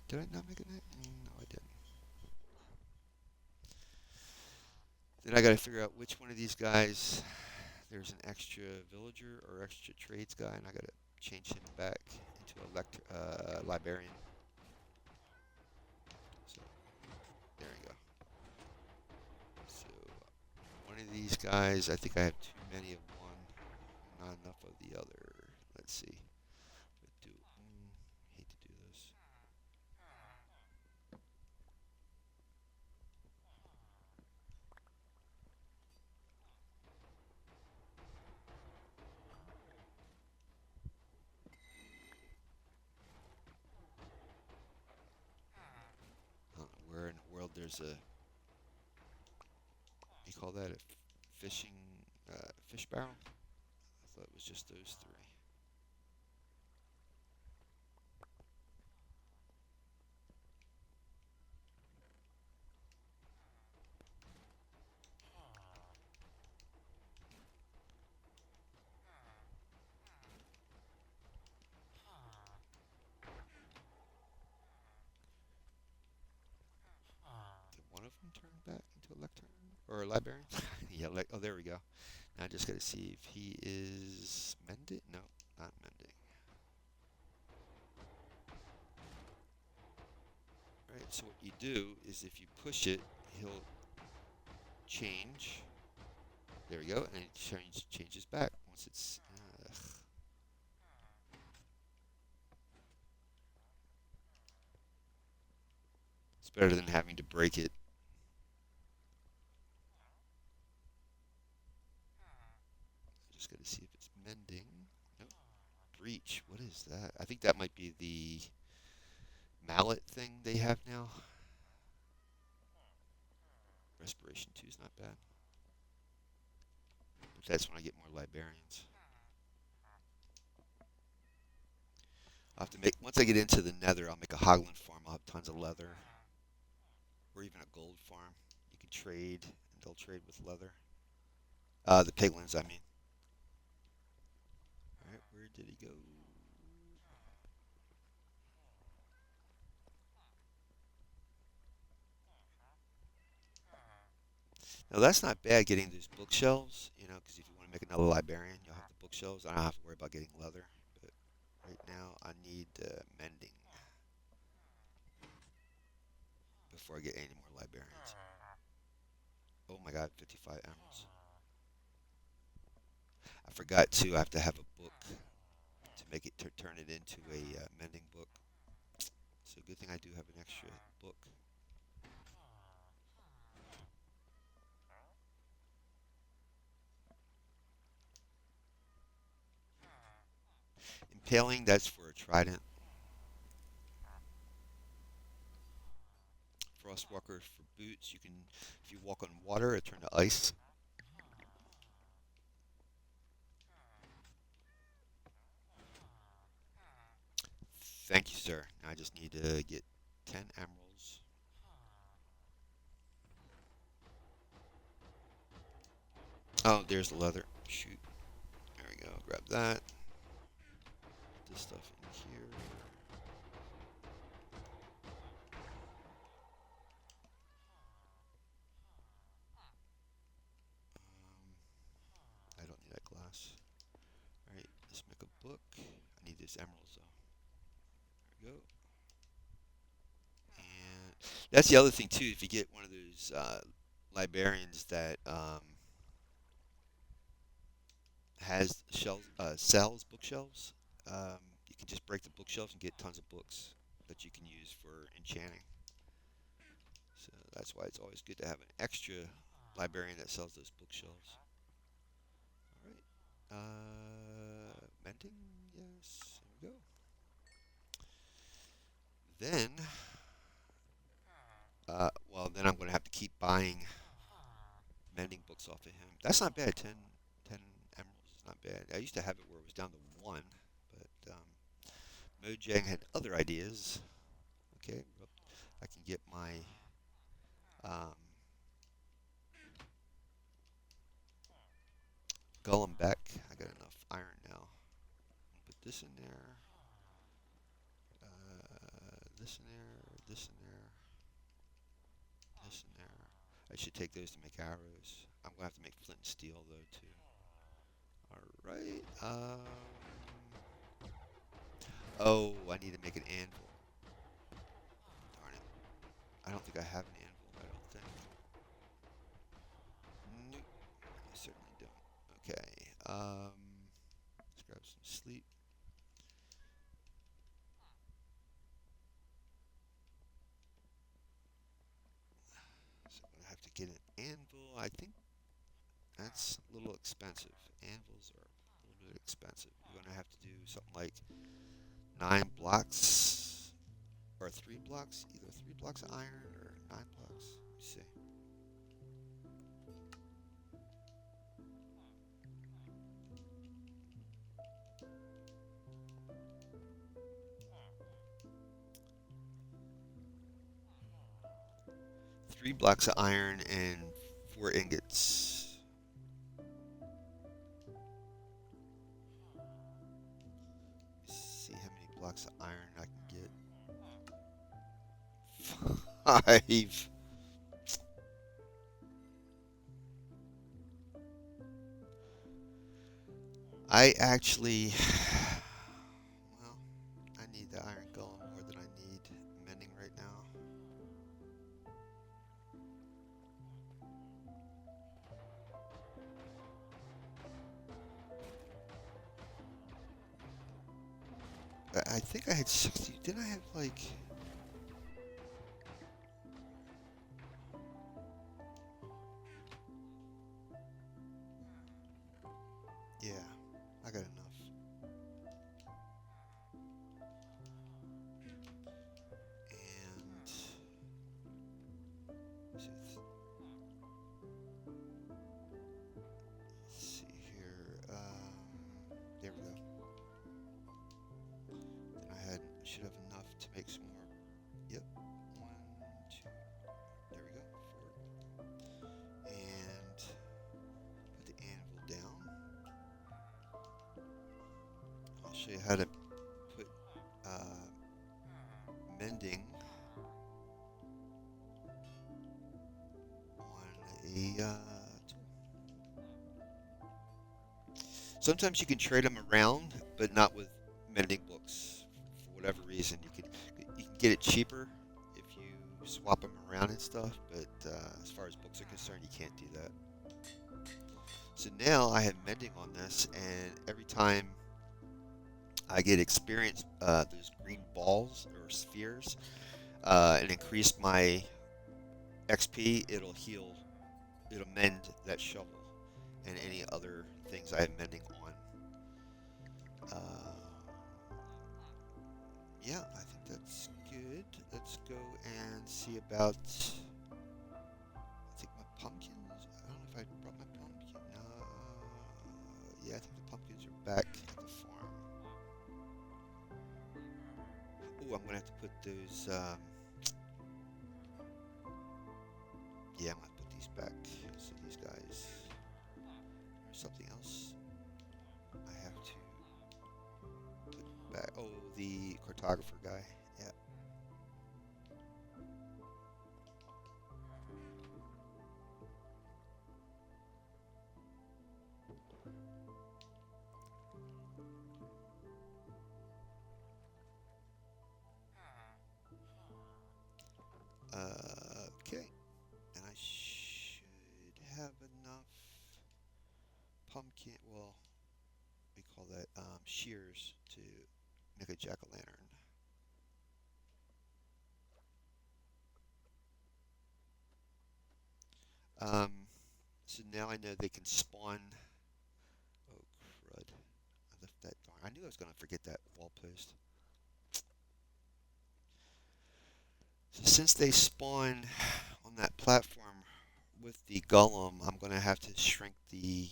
did I not make it? No, I didn't. Then I got to figure out which one of these guys. There's an extra villager or extra trades guy, and I got to change him back into a librarian. So there we go. So one of these guys, I think I have too many of one, not enough of the other. Let's see. Hate to do this. I don't know where in the world there's a. You call that a fishing fish barrel? I thought it was just those three. Did one of them turn back into a lectern or a librarian? Yeah, oh, there we go. Now I just got to see if he is mended. No, not mending. Right. So what you do is if you push it, he'll change. There we go, and it changes back once it's. It's better than having to break it. Just got to see if it's mending. Nope. Breach. What is that? I think that might be the mallet thing they have now. Respiration 2 is not bad. But that's when I get more librarians. I'll have to make, once I get into the nether, I'll make a hoglin farm. I'll have tons of leather. Or even a gold farm. You can trade, and they'll trade with leather. The piglins, I mean. Alright, where did he go? Now that's not bad getting those bookshelves, you know, because if you want to make another librarian, you'll have the bookshelves. I don't have to worry about getting leather. But right now, I need mending before I get any more librarians. Oh my god, 55 emeralds. I forgot to, I have to have a book to make it, to turn it into a mending book. So good thing I do have an extra book. Paling, that's for a trident. Frostwalker for boots. You can, if you walk on water, it turn to ice. Thank you, sir. Now I just need to get 10 emeralds. Oh, there's the leather. Shoot. There we go. Grab that. Put this stuff in here. I don't need that glass. Alright, let's make a book. I need this emeralds though. There we go. And that's the other thing too. If you get one of those librarians that has shelves, sells bookshelves, you can just break the bookshelves and get tons of books that you can use for enchanting. So that's why it's always good to have an extra librarian that sells those bookshelves. All right. Mending, yes. There we go. Then, then I'm going to have to keep buying mending books off of him. That's not bad. 10 emeralds is not bad. I used to have it where it was down to 1, but Mojang had other ideas. Okay, I can get my um, Golem back. I got enough iron now. Put this in there. This in there. This in there. This in there. I should take those to make arrows. I'm gonna have to make flint and steel though too. All right. Oh, I need to make an anvil. Darn it. I don't think I have an anvil. I don't think. Nope. I certainly don't. Okay. Let's grab some sleep. So I'm gonna have to get an anvil. I think that's a little expensive. Anvils are a little bit expensive. You're gonna have to do something like 9 blocks or 3 blocks, either 3 blocks of iron or 9 blocks. Let me see. 3 blocks of iron and 4 ingots. Let's see how many blocks of iron I can get. 5. I actually, well, I need the iron golem more than I need mending right now. I think I had 60. Didn't I have like? Yeah, I got enough. And let's see here. There we go. Then I should have enough to make some more. Yep. 1, 2. There we go. 4. And put the anvil down. I'll show you how to put mending on a tool. Sometimes you can trade them around, but not with mending books. For whatever reason, you can get it cheaper if you swap them around and stuff. But as far as books are concerned, you can't do that. So now I have mending on this, and every time I get experience, those green balls or spheres, and increase my XP, it'll mend that shovel and any other things I have mending on. Yeah, I think that's good. Let's go and see about. I think my pumpkins. I don't know if I brought my pumpkin. Yeah, I think the pumpkins are back at the farm. Oh, I'm gonna have to put those. Yeah, I'm gonna put these back. So these guys. There's something else I have to put back. Oh, the cartographer guy. Yeah. Okay. And I should have enough pumpkin. Well, we call that shears to make a jack-o'-lantern. Um, so now I know they can spawn. Oh crud! I left that. Darn. I knew I was gonna forget that wall post. So since they spawn on that platform with the golem, I'm gonna have to shrink the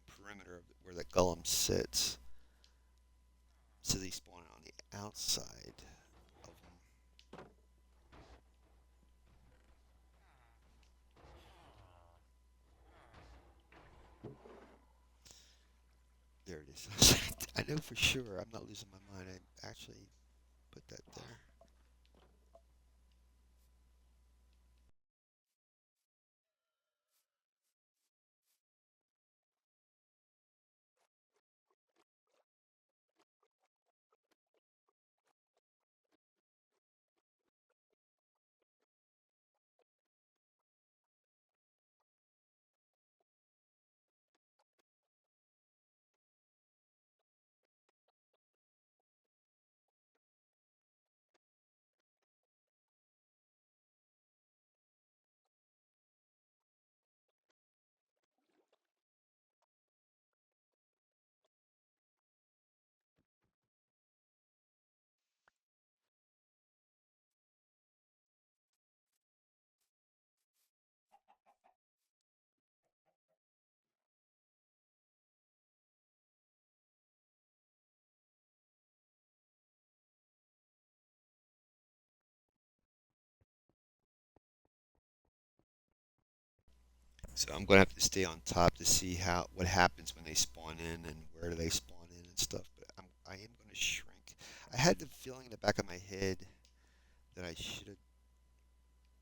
perimeter of where that golem sits, so they spawn on the outside of them. There it is. I know for sure. I'm not losing my mind. I actually put that there. So I'm gonna have to stay on top to see how what happens when they spawn in and where do they spawn in and stuff. But I am gonna shrink. I had the feeling in the back of my head that I should have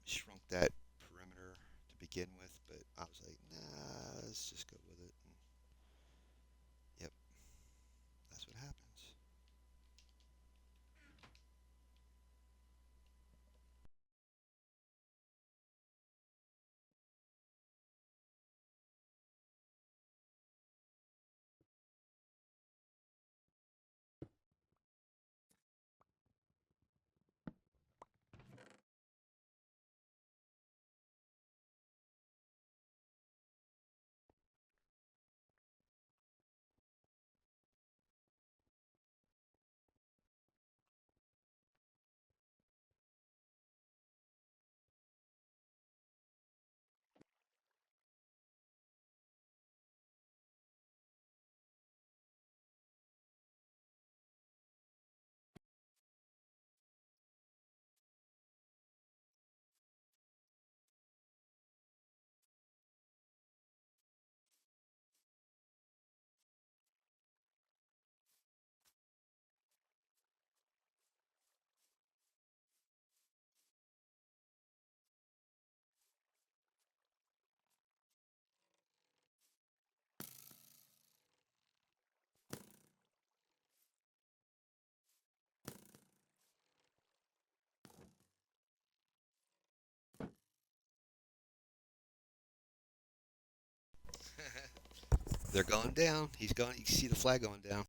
shrunk that perimeter to begin with, but I was like, nah, let's just go with it. And yep, that's what happens. They're going down. He's going. You can see the flag going down.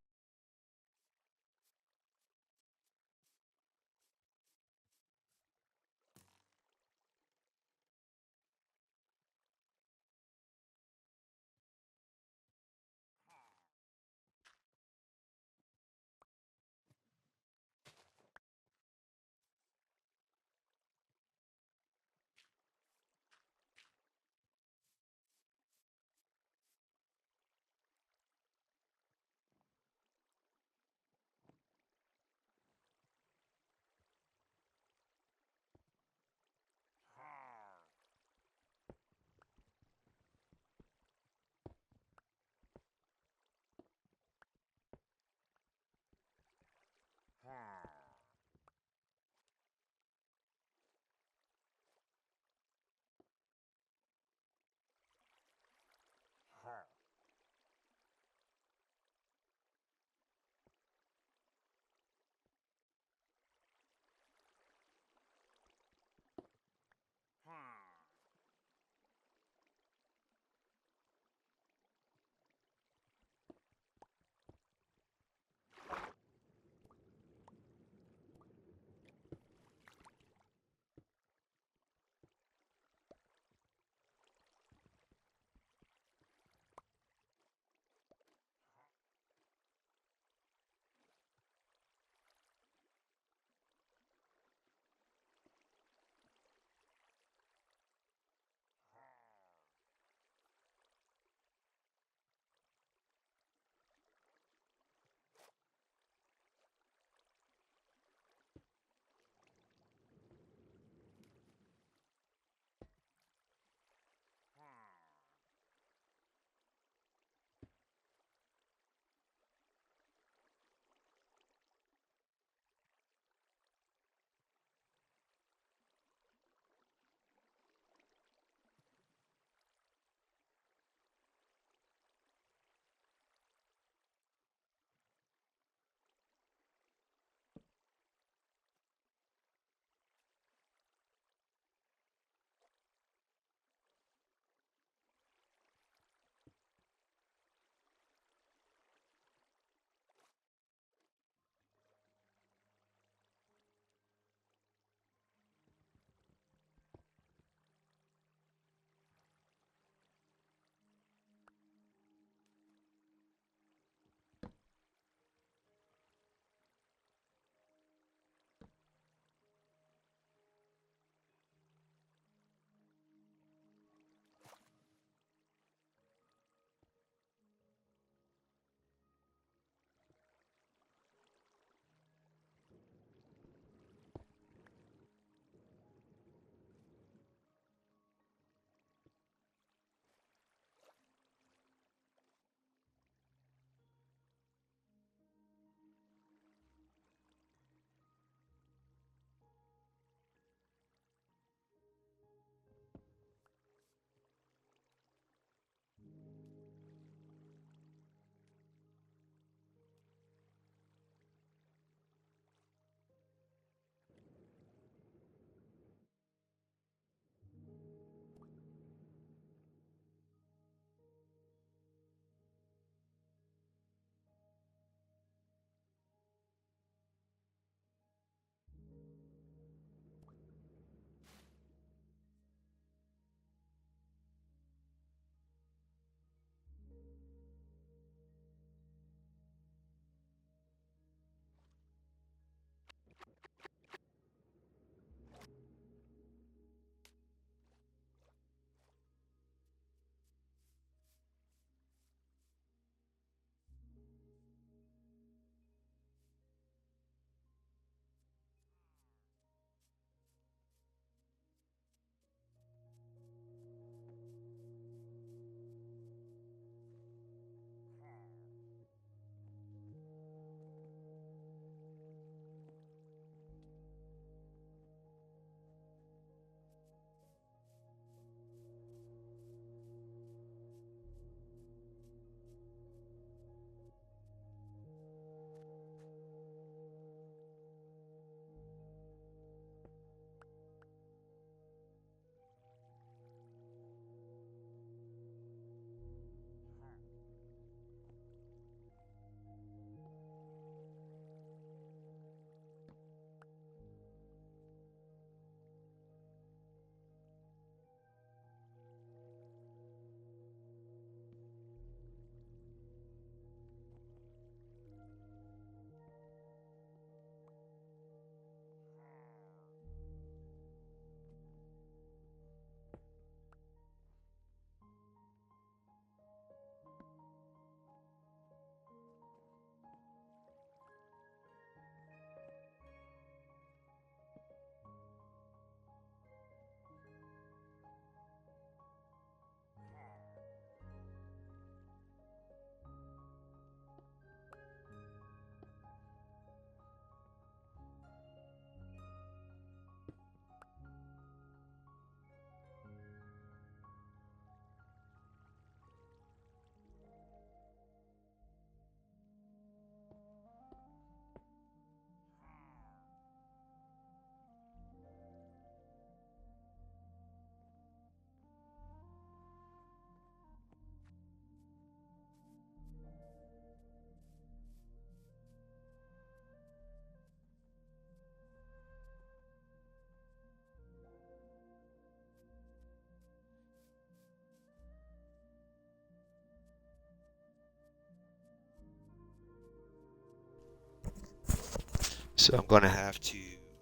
So I'm going to have to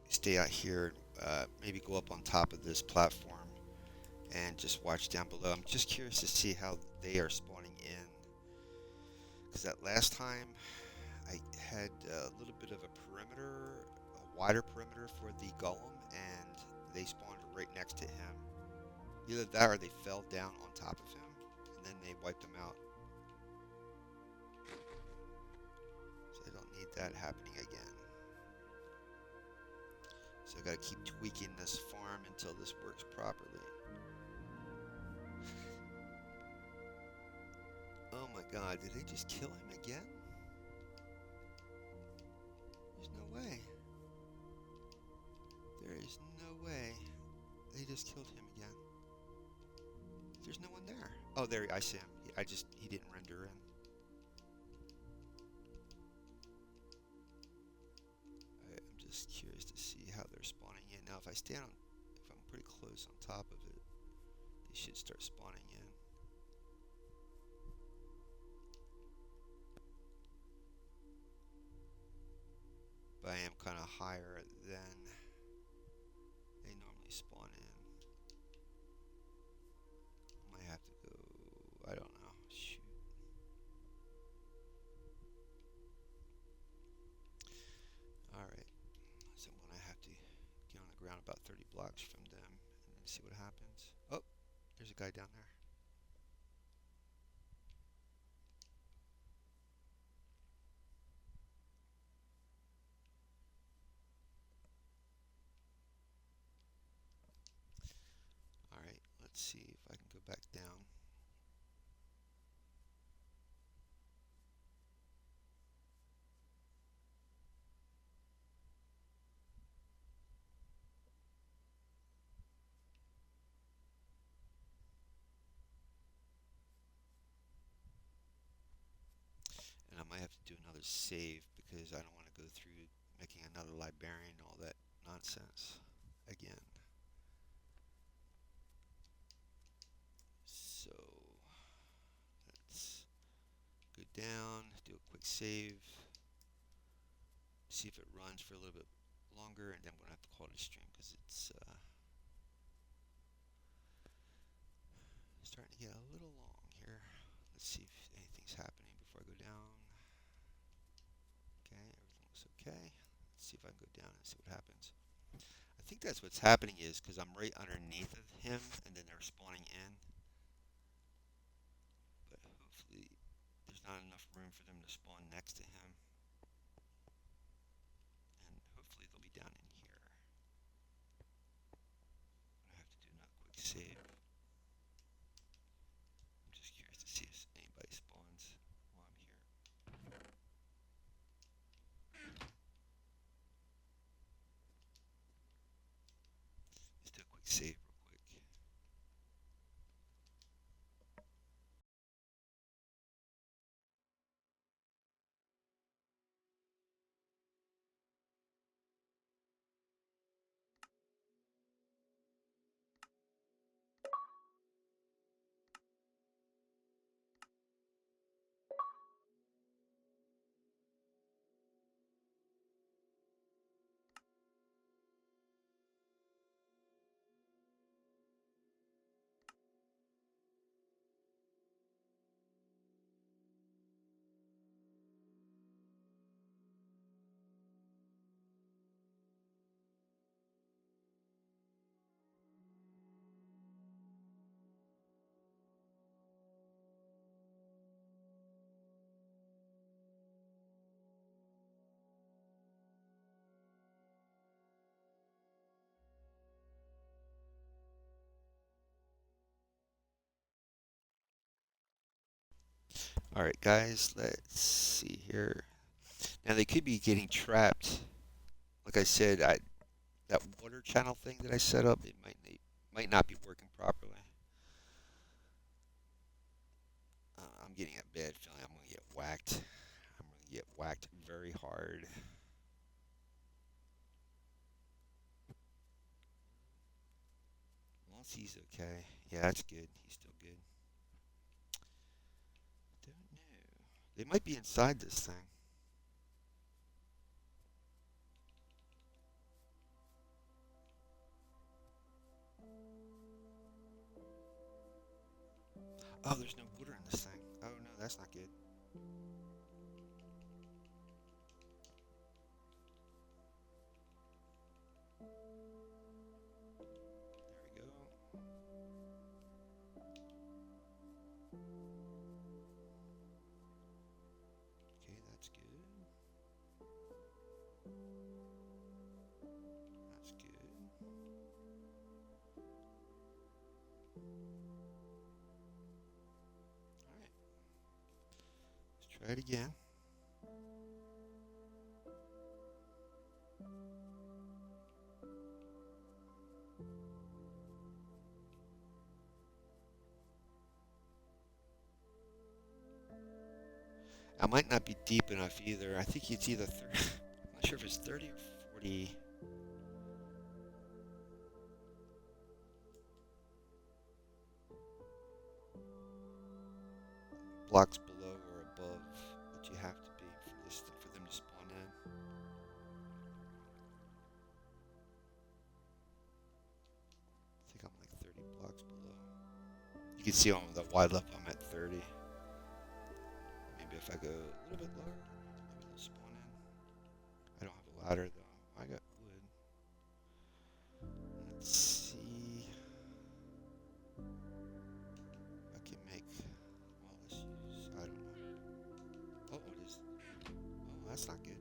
stay out here, maybe go up on top of this platform and just watch down below. I'm just curious to see how they are spawning in. Because that last time I had a little bit of a perimeter, a wider perimeter for the golem, and they spawned right next to him. Either that or they fell down on top of him, and then they wiped him out. So I don't need that happening again. So I gotta keep tweaking this farm until this works properly. Oh my god, did they just kill him again? There's no way. There is no way. They just killed him again. There's no one there. Oh, there, I see him. He didn't render in. I'm just curious to see how they're spawning in. Now, if I'm pretty close on top of it, they should start spawning in. But I am kind of higher than they normally spawn in. Might have to go, I don't know, shoot. Alright, so I'm going to have to get on the ground about 30 blocks from them and then see what happens. Oh, there's a guy down there. Alright, let's see if I can go back down. And I might have to do another save because I don't want to go through making another librarian and all that nonsense again. So let's go down, do a quick save, see if it runs for a little bit longer, and then I'm going to have to call it a stream because it's starting to get a little long here. Let's see if anything's happening before I go down. Okay, everything looks okay. Let's see if I can go down and see what happens. I think that's what's happening is because I'm right underneath of him and then they're spawning in. But hopefully there's not enough room for them to spawn next to him. And hopefully they'll be down in here. I have to do another quick save. I'm just curious to see if anybody spawns while I'm here. Let's do a quick save real quick. Alright guys, let's see here. Now they could be getting trapped. Like I said, that water channel thing that I set up, it might not be working properly. I'm getting a bad feeling I'm going to get whacked. I'm going to get whacked very hard. As long as he's okay. Yeah, that's good. He's still good. Don't know. They might be inside this thing. that's not good. There we go. Okay, that's good. That's good. All right, let's try it again. I might not be deep enough either. I think it's either 30. I'm not sure if it's 30 or 40 blocks below or above that you have to be for them to spawn in. I think I'm like 30 blocks below. You can see on the wide level I'm at 30. Maybe if I go a little bit lower, maybe they'll spawn in. I don't have a ladder though. I got wood. Let's see. I can make. Well, let's use. I don't know. Oh, it is. Oh, that's not good.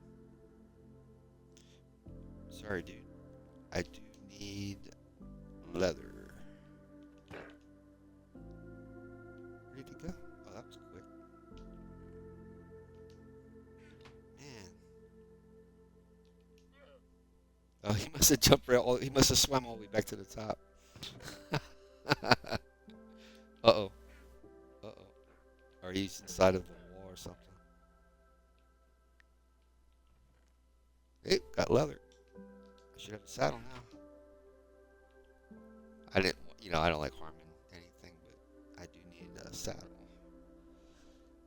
Sorry, dude. I do need leather. Where did he go? Oh, that was quick. Man. Oh, he must have jumped right. He must have swam all the way back to the top. Uh-oh. Uh-oh. Or he's inside of the wall or something. Hey, got leather. I should have a saddle now. I didn't, I don't like harming anything, but I do need a saddle.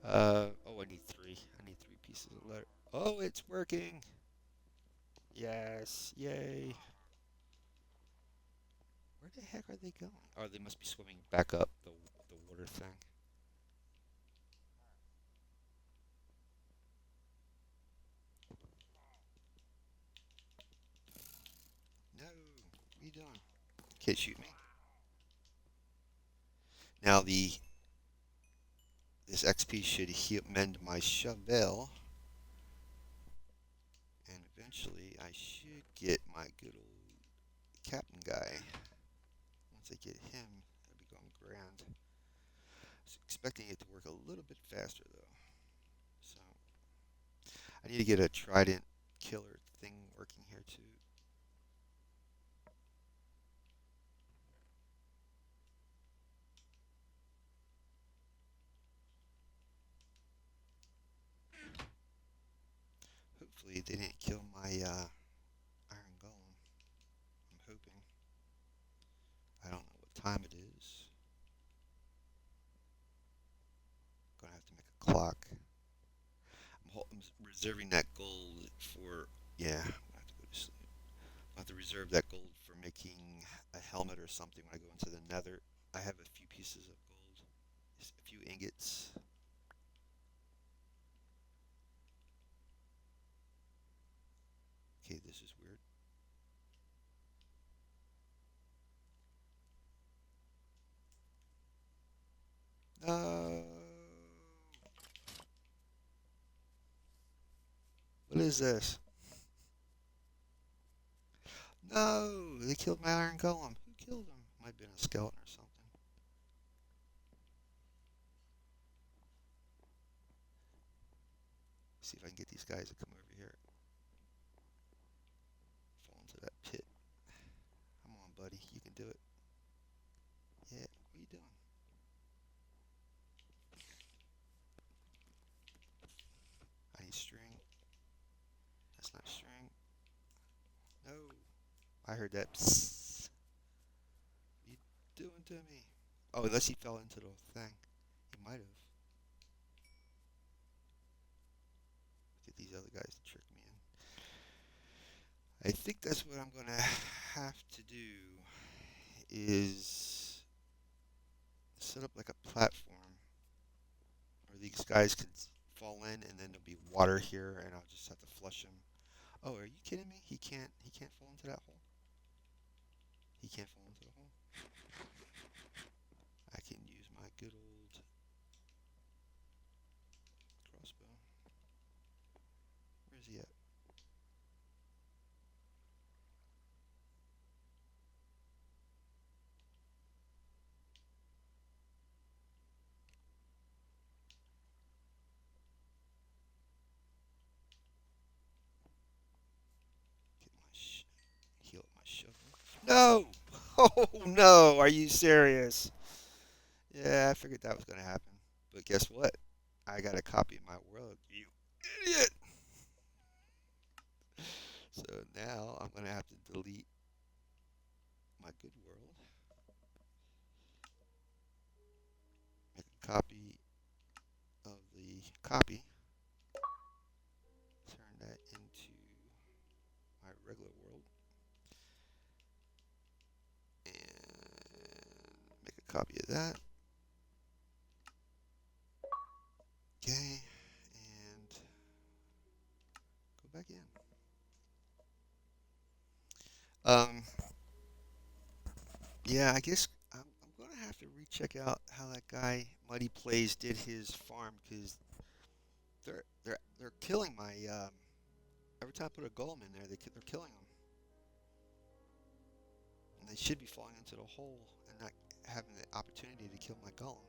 Oh, I need three. I need three pieces of leather. Oh, it's working. Yes, yay. Where the heck are they going? Oh, they must be swimming back up the water thing. No, what are you doing? Can't shoot me. Now this XP should mend my shovel, and eventually I should get my good old captain guy. Once I get him, I'll be going grand. I was expecting it to work a little bit faster though, so I need to get a trident killer thing working here too. Hopefully they didn't kill my iron golem. I'm hoping. I don't know what time it is. Gonna have to make a clock. I'm reserving that gold for. Yeah, I'm gonna have to go to sleep. I'll have to reserve that gold for making a helmet or something when I go into the nether. I have a few pieces of gold, just a few ingots. Okay, this is weird. No. What is this? No, they killed my iron golem. Who killed him? Might have been a skeleton or something. See if I can get these guys to come over here. Fall into that pit. Come on, buddy. You can do it. Yeah, what are you doing? I need string. That's not string. No. I heard that. Psst. What are you doing to me? Oh, unless he fell into the thing. He might have. Get these other guys to trick me in. I think that's what I'm gonna have to do is set up like a platform, or where these guys can fall in, and then there'll be water here, and I'll just have to flush him. Oh, are you kidding me? He can't. He can't fall into that hole. He can't fall into the hole. I can use my good old crossbow. Where's he at? Get my heal up my shovel. No! Oh no! Are you serious? Yeah, I figured that was gonna happen. But guess what? I got a copy of my world. You idiot! So now I'm gonna have to delete my good world. Make a copy of the copy. Turn that into my regular world. And make a copy of that. Okay. And go back in. Um, yeah, I guess I'm gonna have to recheck out how that guy Muddy Plays did his farm because they're killing my every time I put a golem in there they're killing them and they should be falling into the hole and not having the opportunity to kill my golem.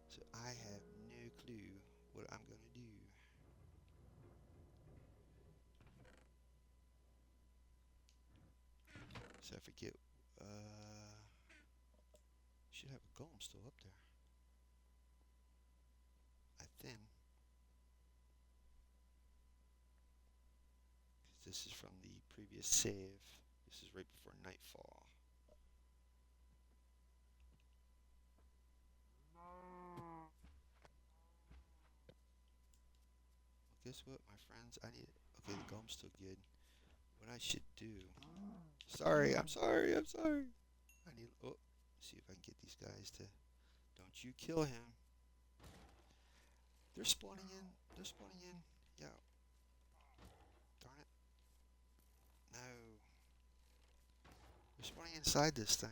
So I have no clue what I'm gonna do. So I forget. Should have a golem still up there. I think. This is from the previous save. This is right before nightfall. Well, guess what, my friends? I need. Okay, the golem's still good. What I should do. Sorry, I'm sorry, I'm sorry. I need. Oh, see if I can get these guys to. Don't you kill him. They're spawning in. They're spawning in. Yeah. Darn it. No. They're spawning inside this thing.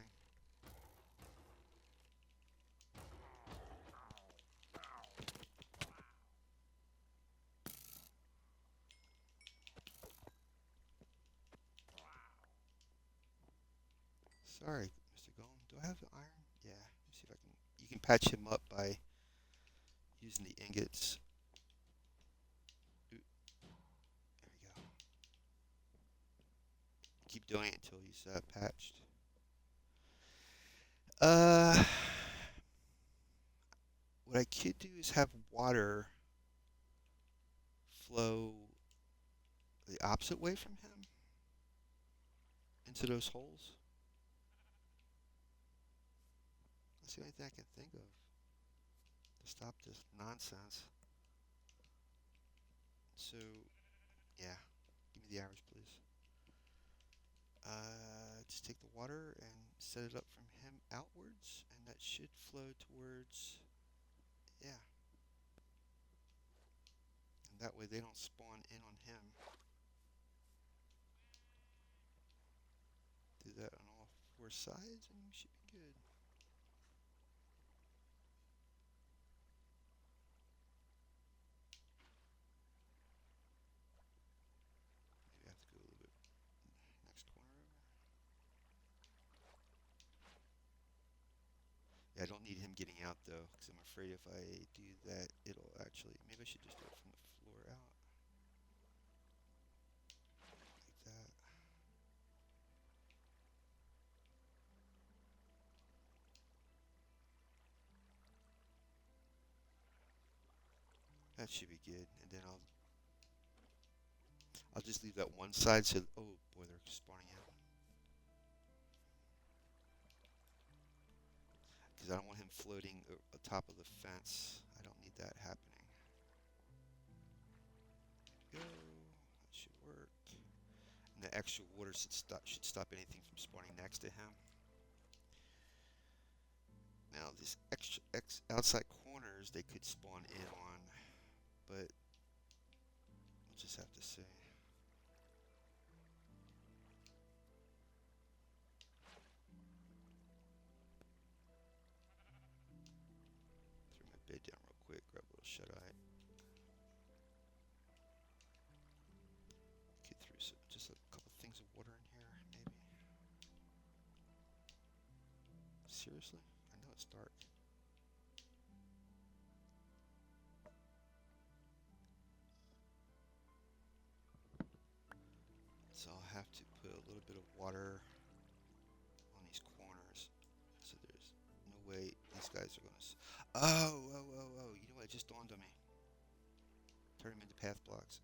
Sorry, Mr. Golem. Do I have the iron? Yeah. Let me see if I can. You can patch him up by using the ingots. Ooh, there we go. Keep doing it until he's patched. Uh, what I could do is have water flow the opposite way from him into those holes. That's the only thing I can think of to stop this nonsense. So, yeah, give me the arrows, please. Just take the water and set it up from him outwards, and that should flow towards, yeah. And that way they don't spawn in on him. Do that on all four sides, and we should be good. Maybe I have to go a little bit next corner over. Yeah, I don't need him getting out though, because I'm afraid if I do that, it'll actually. Maybe I should just do it from the floor out, like that. That should be good, and then I'll just leave that one side so. Oh boy, they're spawning out. Because I don't want him floating atop of the fence. I don't need that happening. Go. That should work. And the extra water should stop anything from spawning next to him. Now these extra outside corners corners they could spawn in on, but we'll just have to see. Throw my bait down real quick, grab a little shut-eye. Get through some, just a couple things of water in here, maybe. Seriously? I know it's dark. So I'll have to put a little bit of water on these corners. So there's no way these guys are going to... Oh. You know what? It just dawned on me. Turn them into path blocks.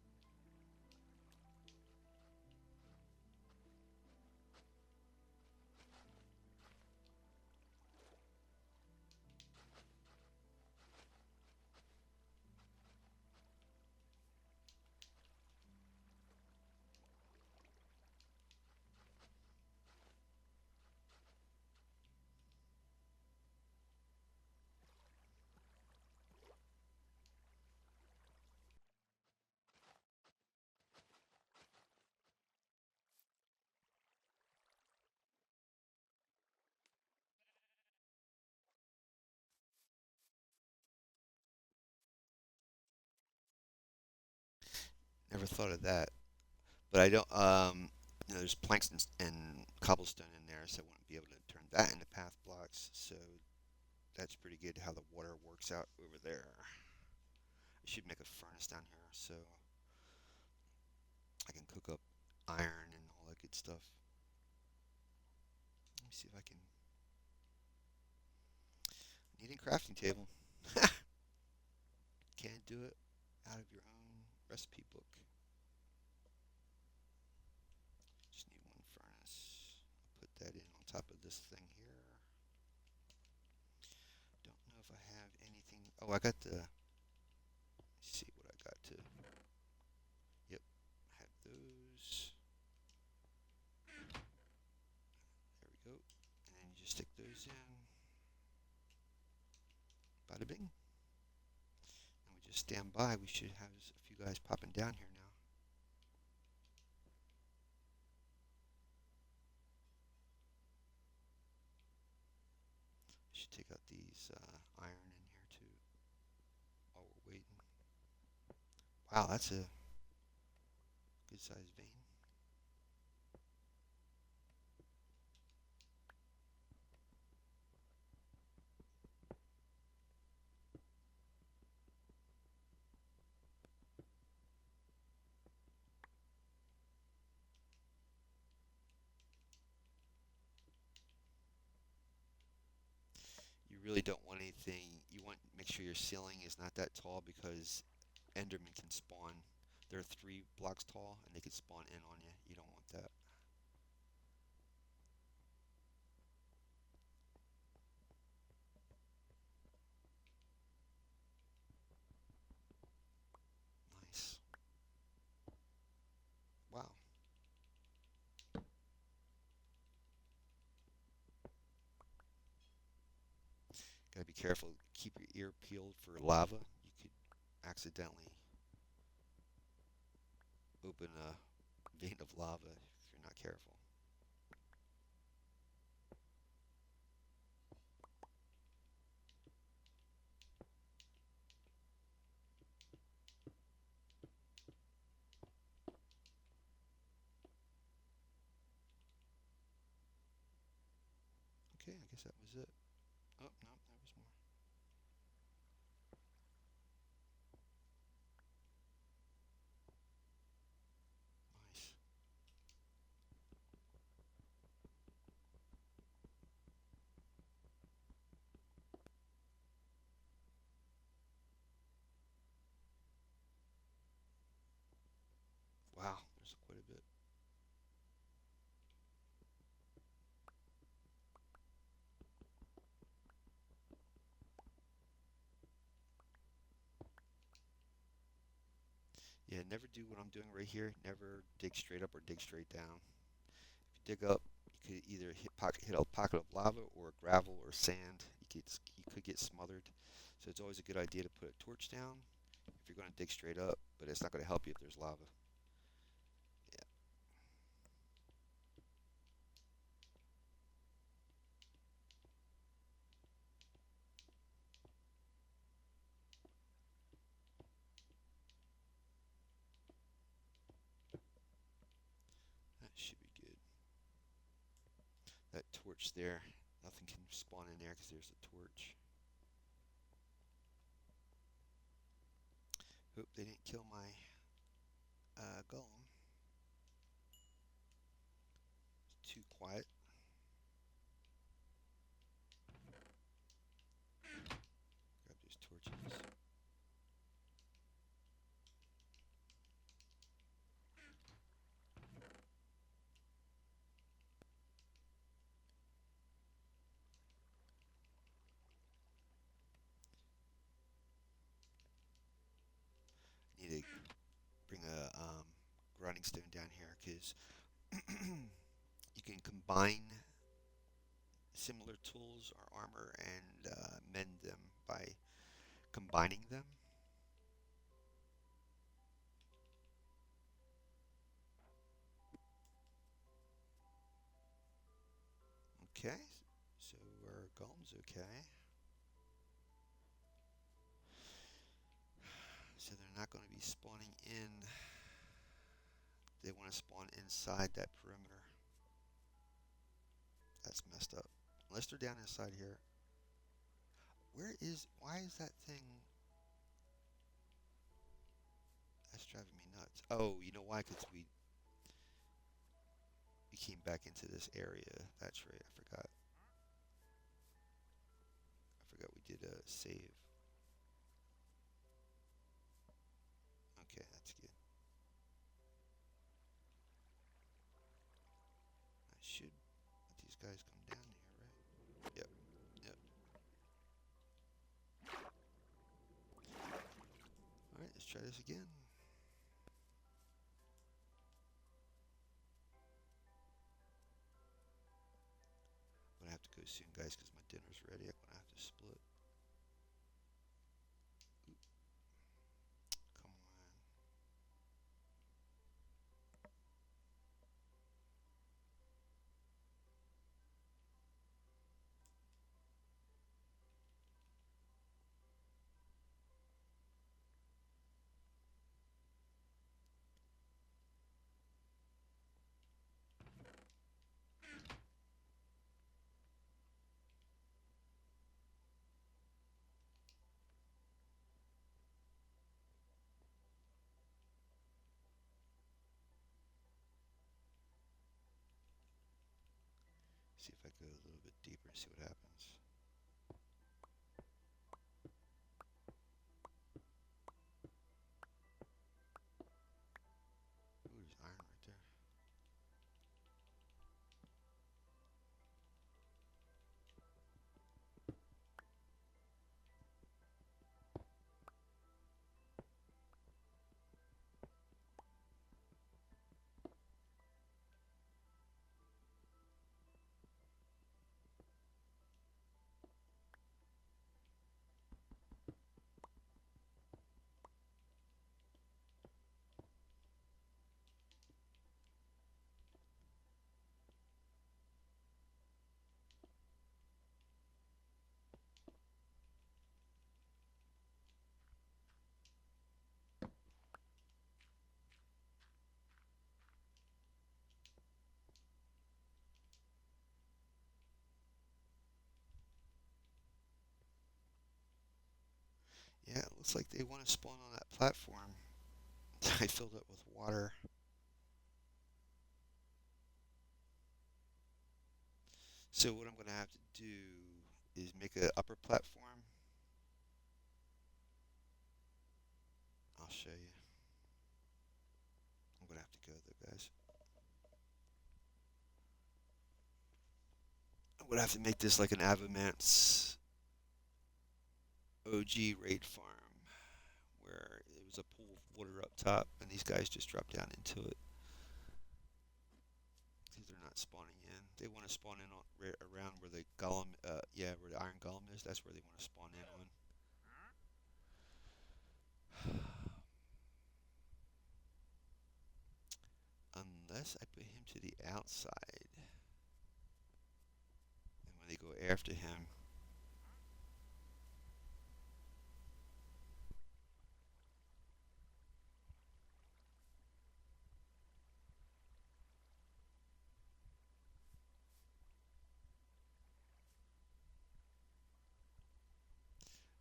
Never thought of that. But I don't, there's planks and cobblestone in there, so I wouldn't be able to turn that into path blocks. So that's pretty good how the water works out over there. I should make a furnace down here so I can cook up iron and all that good stuff. Let me see if I can. Needing crafting table. Can't do it out of your own recipe book. Just need one furnace. I'll put that in on top of this thing here. Don't know if I have anything. Oh, I got the. Let's see what I got to. Yep, I have those. There we go. And then you just stick those in. Bada bing. And we just stand by. We should have a few guys popping down here now. Should take out these iron in here too while we're waiting. Wow, that's a good sized vein. You really don't want anything. You want to make sure your ceiling is not that tall because Enderman can spawn. They're 3 blocks tall and they can spawn in on you. You don't want that. Nice. Wow. Gotta be careful. Keep your ear peeled for lava. You could accidentally open a vein of lava if you're not careful. Okay, I guess that was it. Oh, no, there was more. Nice. Wow, there's quite a bit. Yeah, never do what I'm doing right here. Never dig straight up or dig straight down. If you dig up, you You could either hit a pocket of lava or gravel or sand. You could get smothered. So it's always a good idea to put a torch down if you're going to dig straight up, but it's not going to help you if there's lava. Yeah, that should be good. That torch there, nothing can spawn in there because there's a torch. Hope they didn't kill my golem. It's too quiet. Grab those torches. Need to bring a grinding stone down here because you can combine similar tools or armor and mend them by combining them. Okay, so our golem's okay. So they're not going to be spawning in. They want to spawn inside that perimeter. That's messed up. Unless they're down inside here. Why is that thing? That's driving me nuts. Oh, you know why? Because we came back into this area. That's right. I forgot. I forgot we did a save. Okay, that's good. I should let these guys come down here, right? Yep. Yep. All right, let's try this again. I'm gonna have to go soon, guys, because my dinner's ready. I'm gonna have to split. Oop, come on. See if I go a little bit deeper and see what happens. Ooh, there's iron right there. Yeah, it looks like they want to spawn on that platform. I filled it with water. So what I'm gonna have to do is make an upper platform. I'll show you. I'm gonna have to go though, guys. I'm gonna have to make this like an Avamance OG raid farm, where it was a pool of water up top, and these guys just drop down into it. Because they're not spawning in. they want to spawn in on, right around where the golem, yeah, where the iron golem is. That's where they want to spawn in on. Unless I put him to the outside, and when they go after him,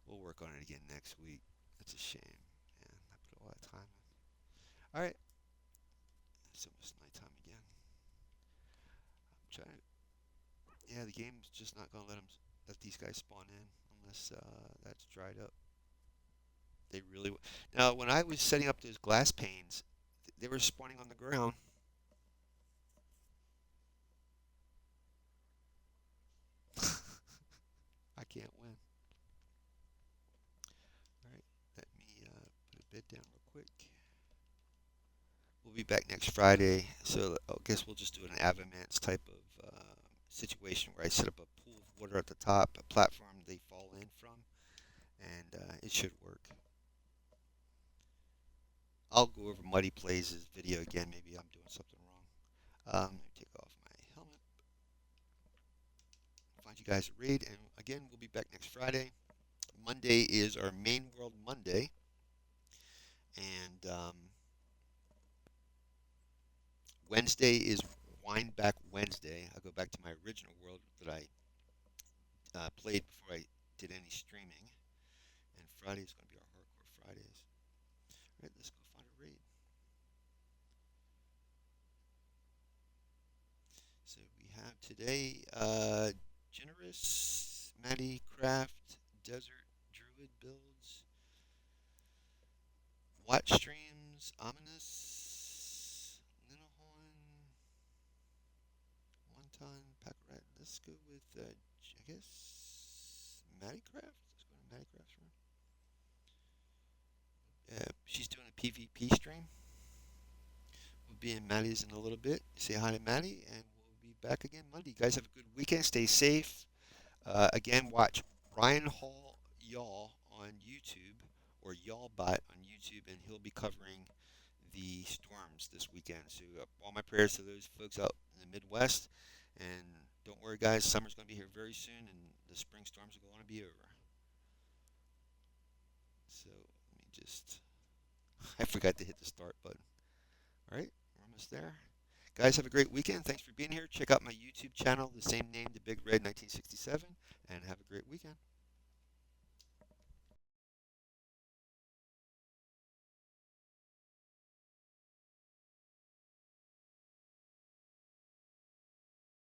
we'll work on it again next week. That's a shame. Man, I put a lot of time in. All right, it's almost nighttime again. I'm trying to. Yeah, the game's just not gonna let these guys spawn in unless that's dried up. They really. Now, when I was setting up those glass panes, they were spawning on the ground. I can't win. All right, let me put a bid down real quick. We'll be back next Friday, so I guess we'll just do an Avamance type of situation where I set up a pool of water at the top, a platform they fall in from, and it should work. I'll go over Muddy Plays' video again. Maybe I'm doing something wrong. Let me take off my helmet. Find you guys a raid, and again, we'll be back next Friday. Monday is our main world Monday, and Wednesday is Wind Back Wednesday. I'll go back to my original world that I played before I did any streaming. And Friday is going to be our Hardcore Fridays. All right, let's go find a raid. So we have today Generous, Maddie Craft, Desert Druid builds, Watch Streams, Ominous, Linahorn, One Ton, Pack Rat. Let's go with, I guess, Maddie Craft. Let's go to Maddie Craft's room. She's doing a PvP stream. We'll be in Maddie's in a little bit. Say hi to Maddie, and we'll be back again Monday. You guys have a good weekend. Stay safe. Again, watch Ryan Hall Y'all on YouTube, or Y'allbot on YouTube, and he'll be covering the storms this weekend. So all my prayers to those folks out in the Midwest. And don't worry, guys. Summer's going to be here very soon, and the spring storms are going to be over. So let me just... I forgot to hit the start button. All right, we're almost there. Guys, have a great weekend. Thanks for being here. Check out my YouTube channel, the same name, The Big Red 1967, and have a great weekend.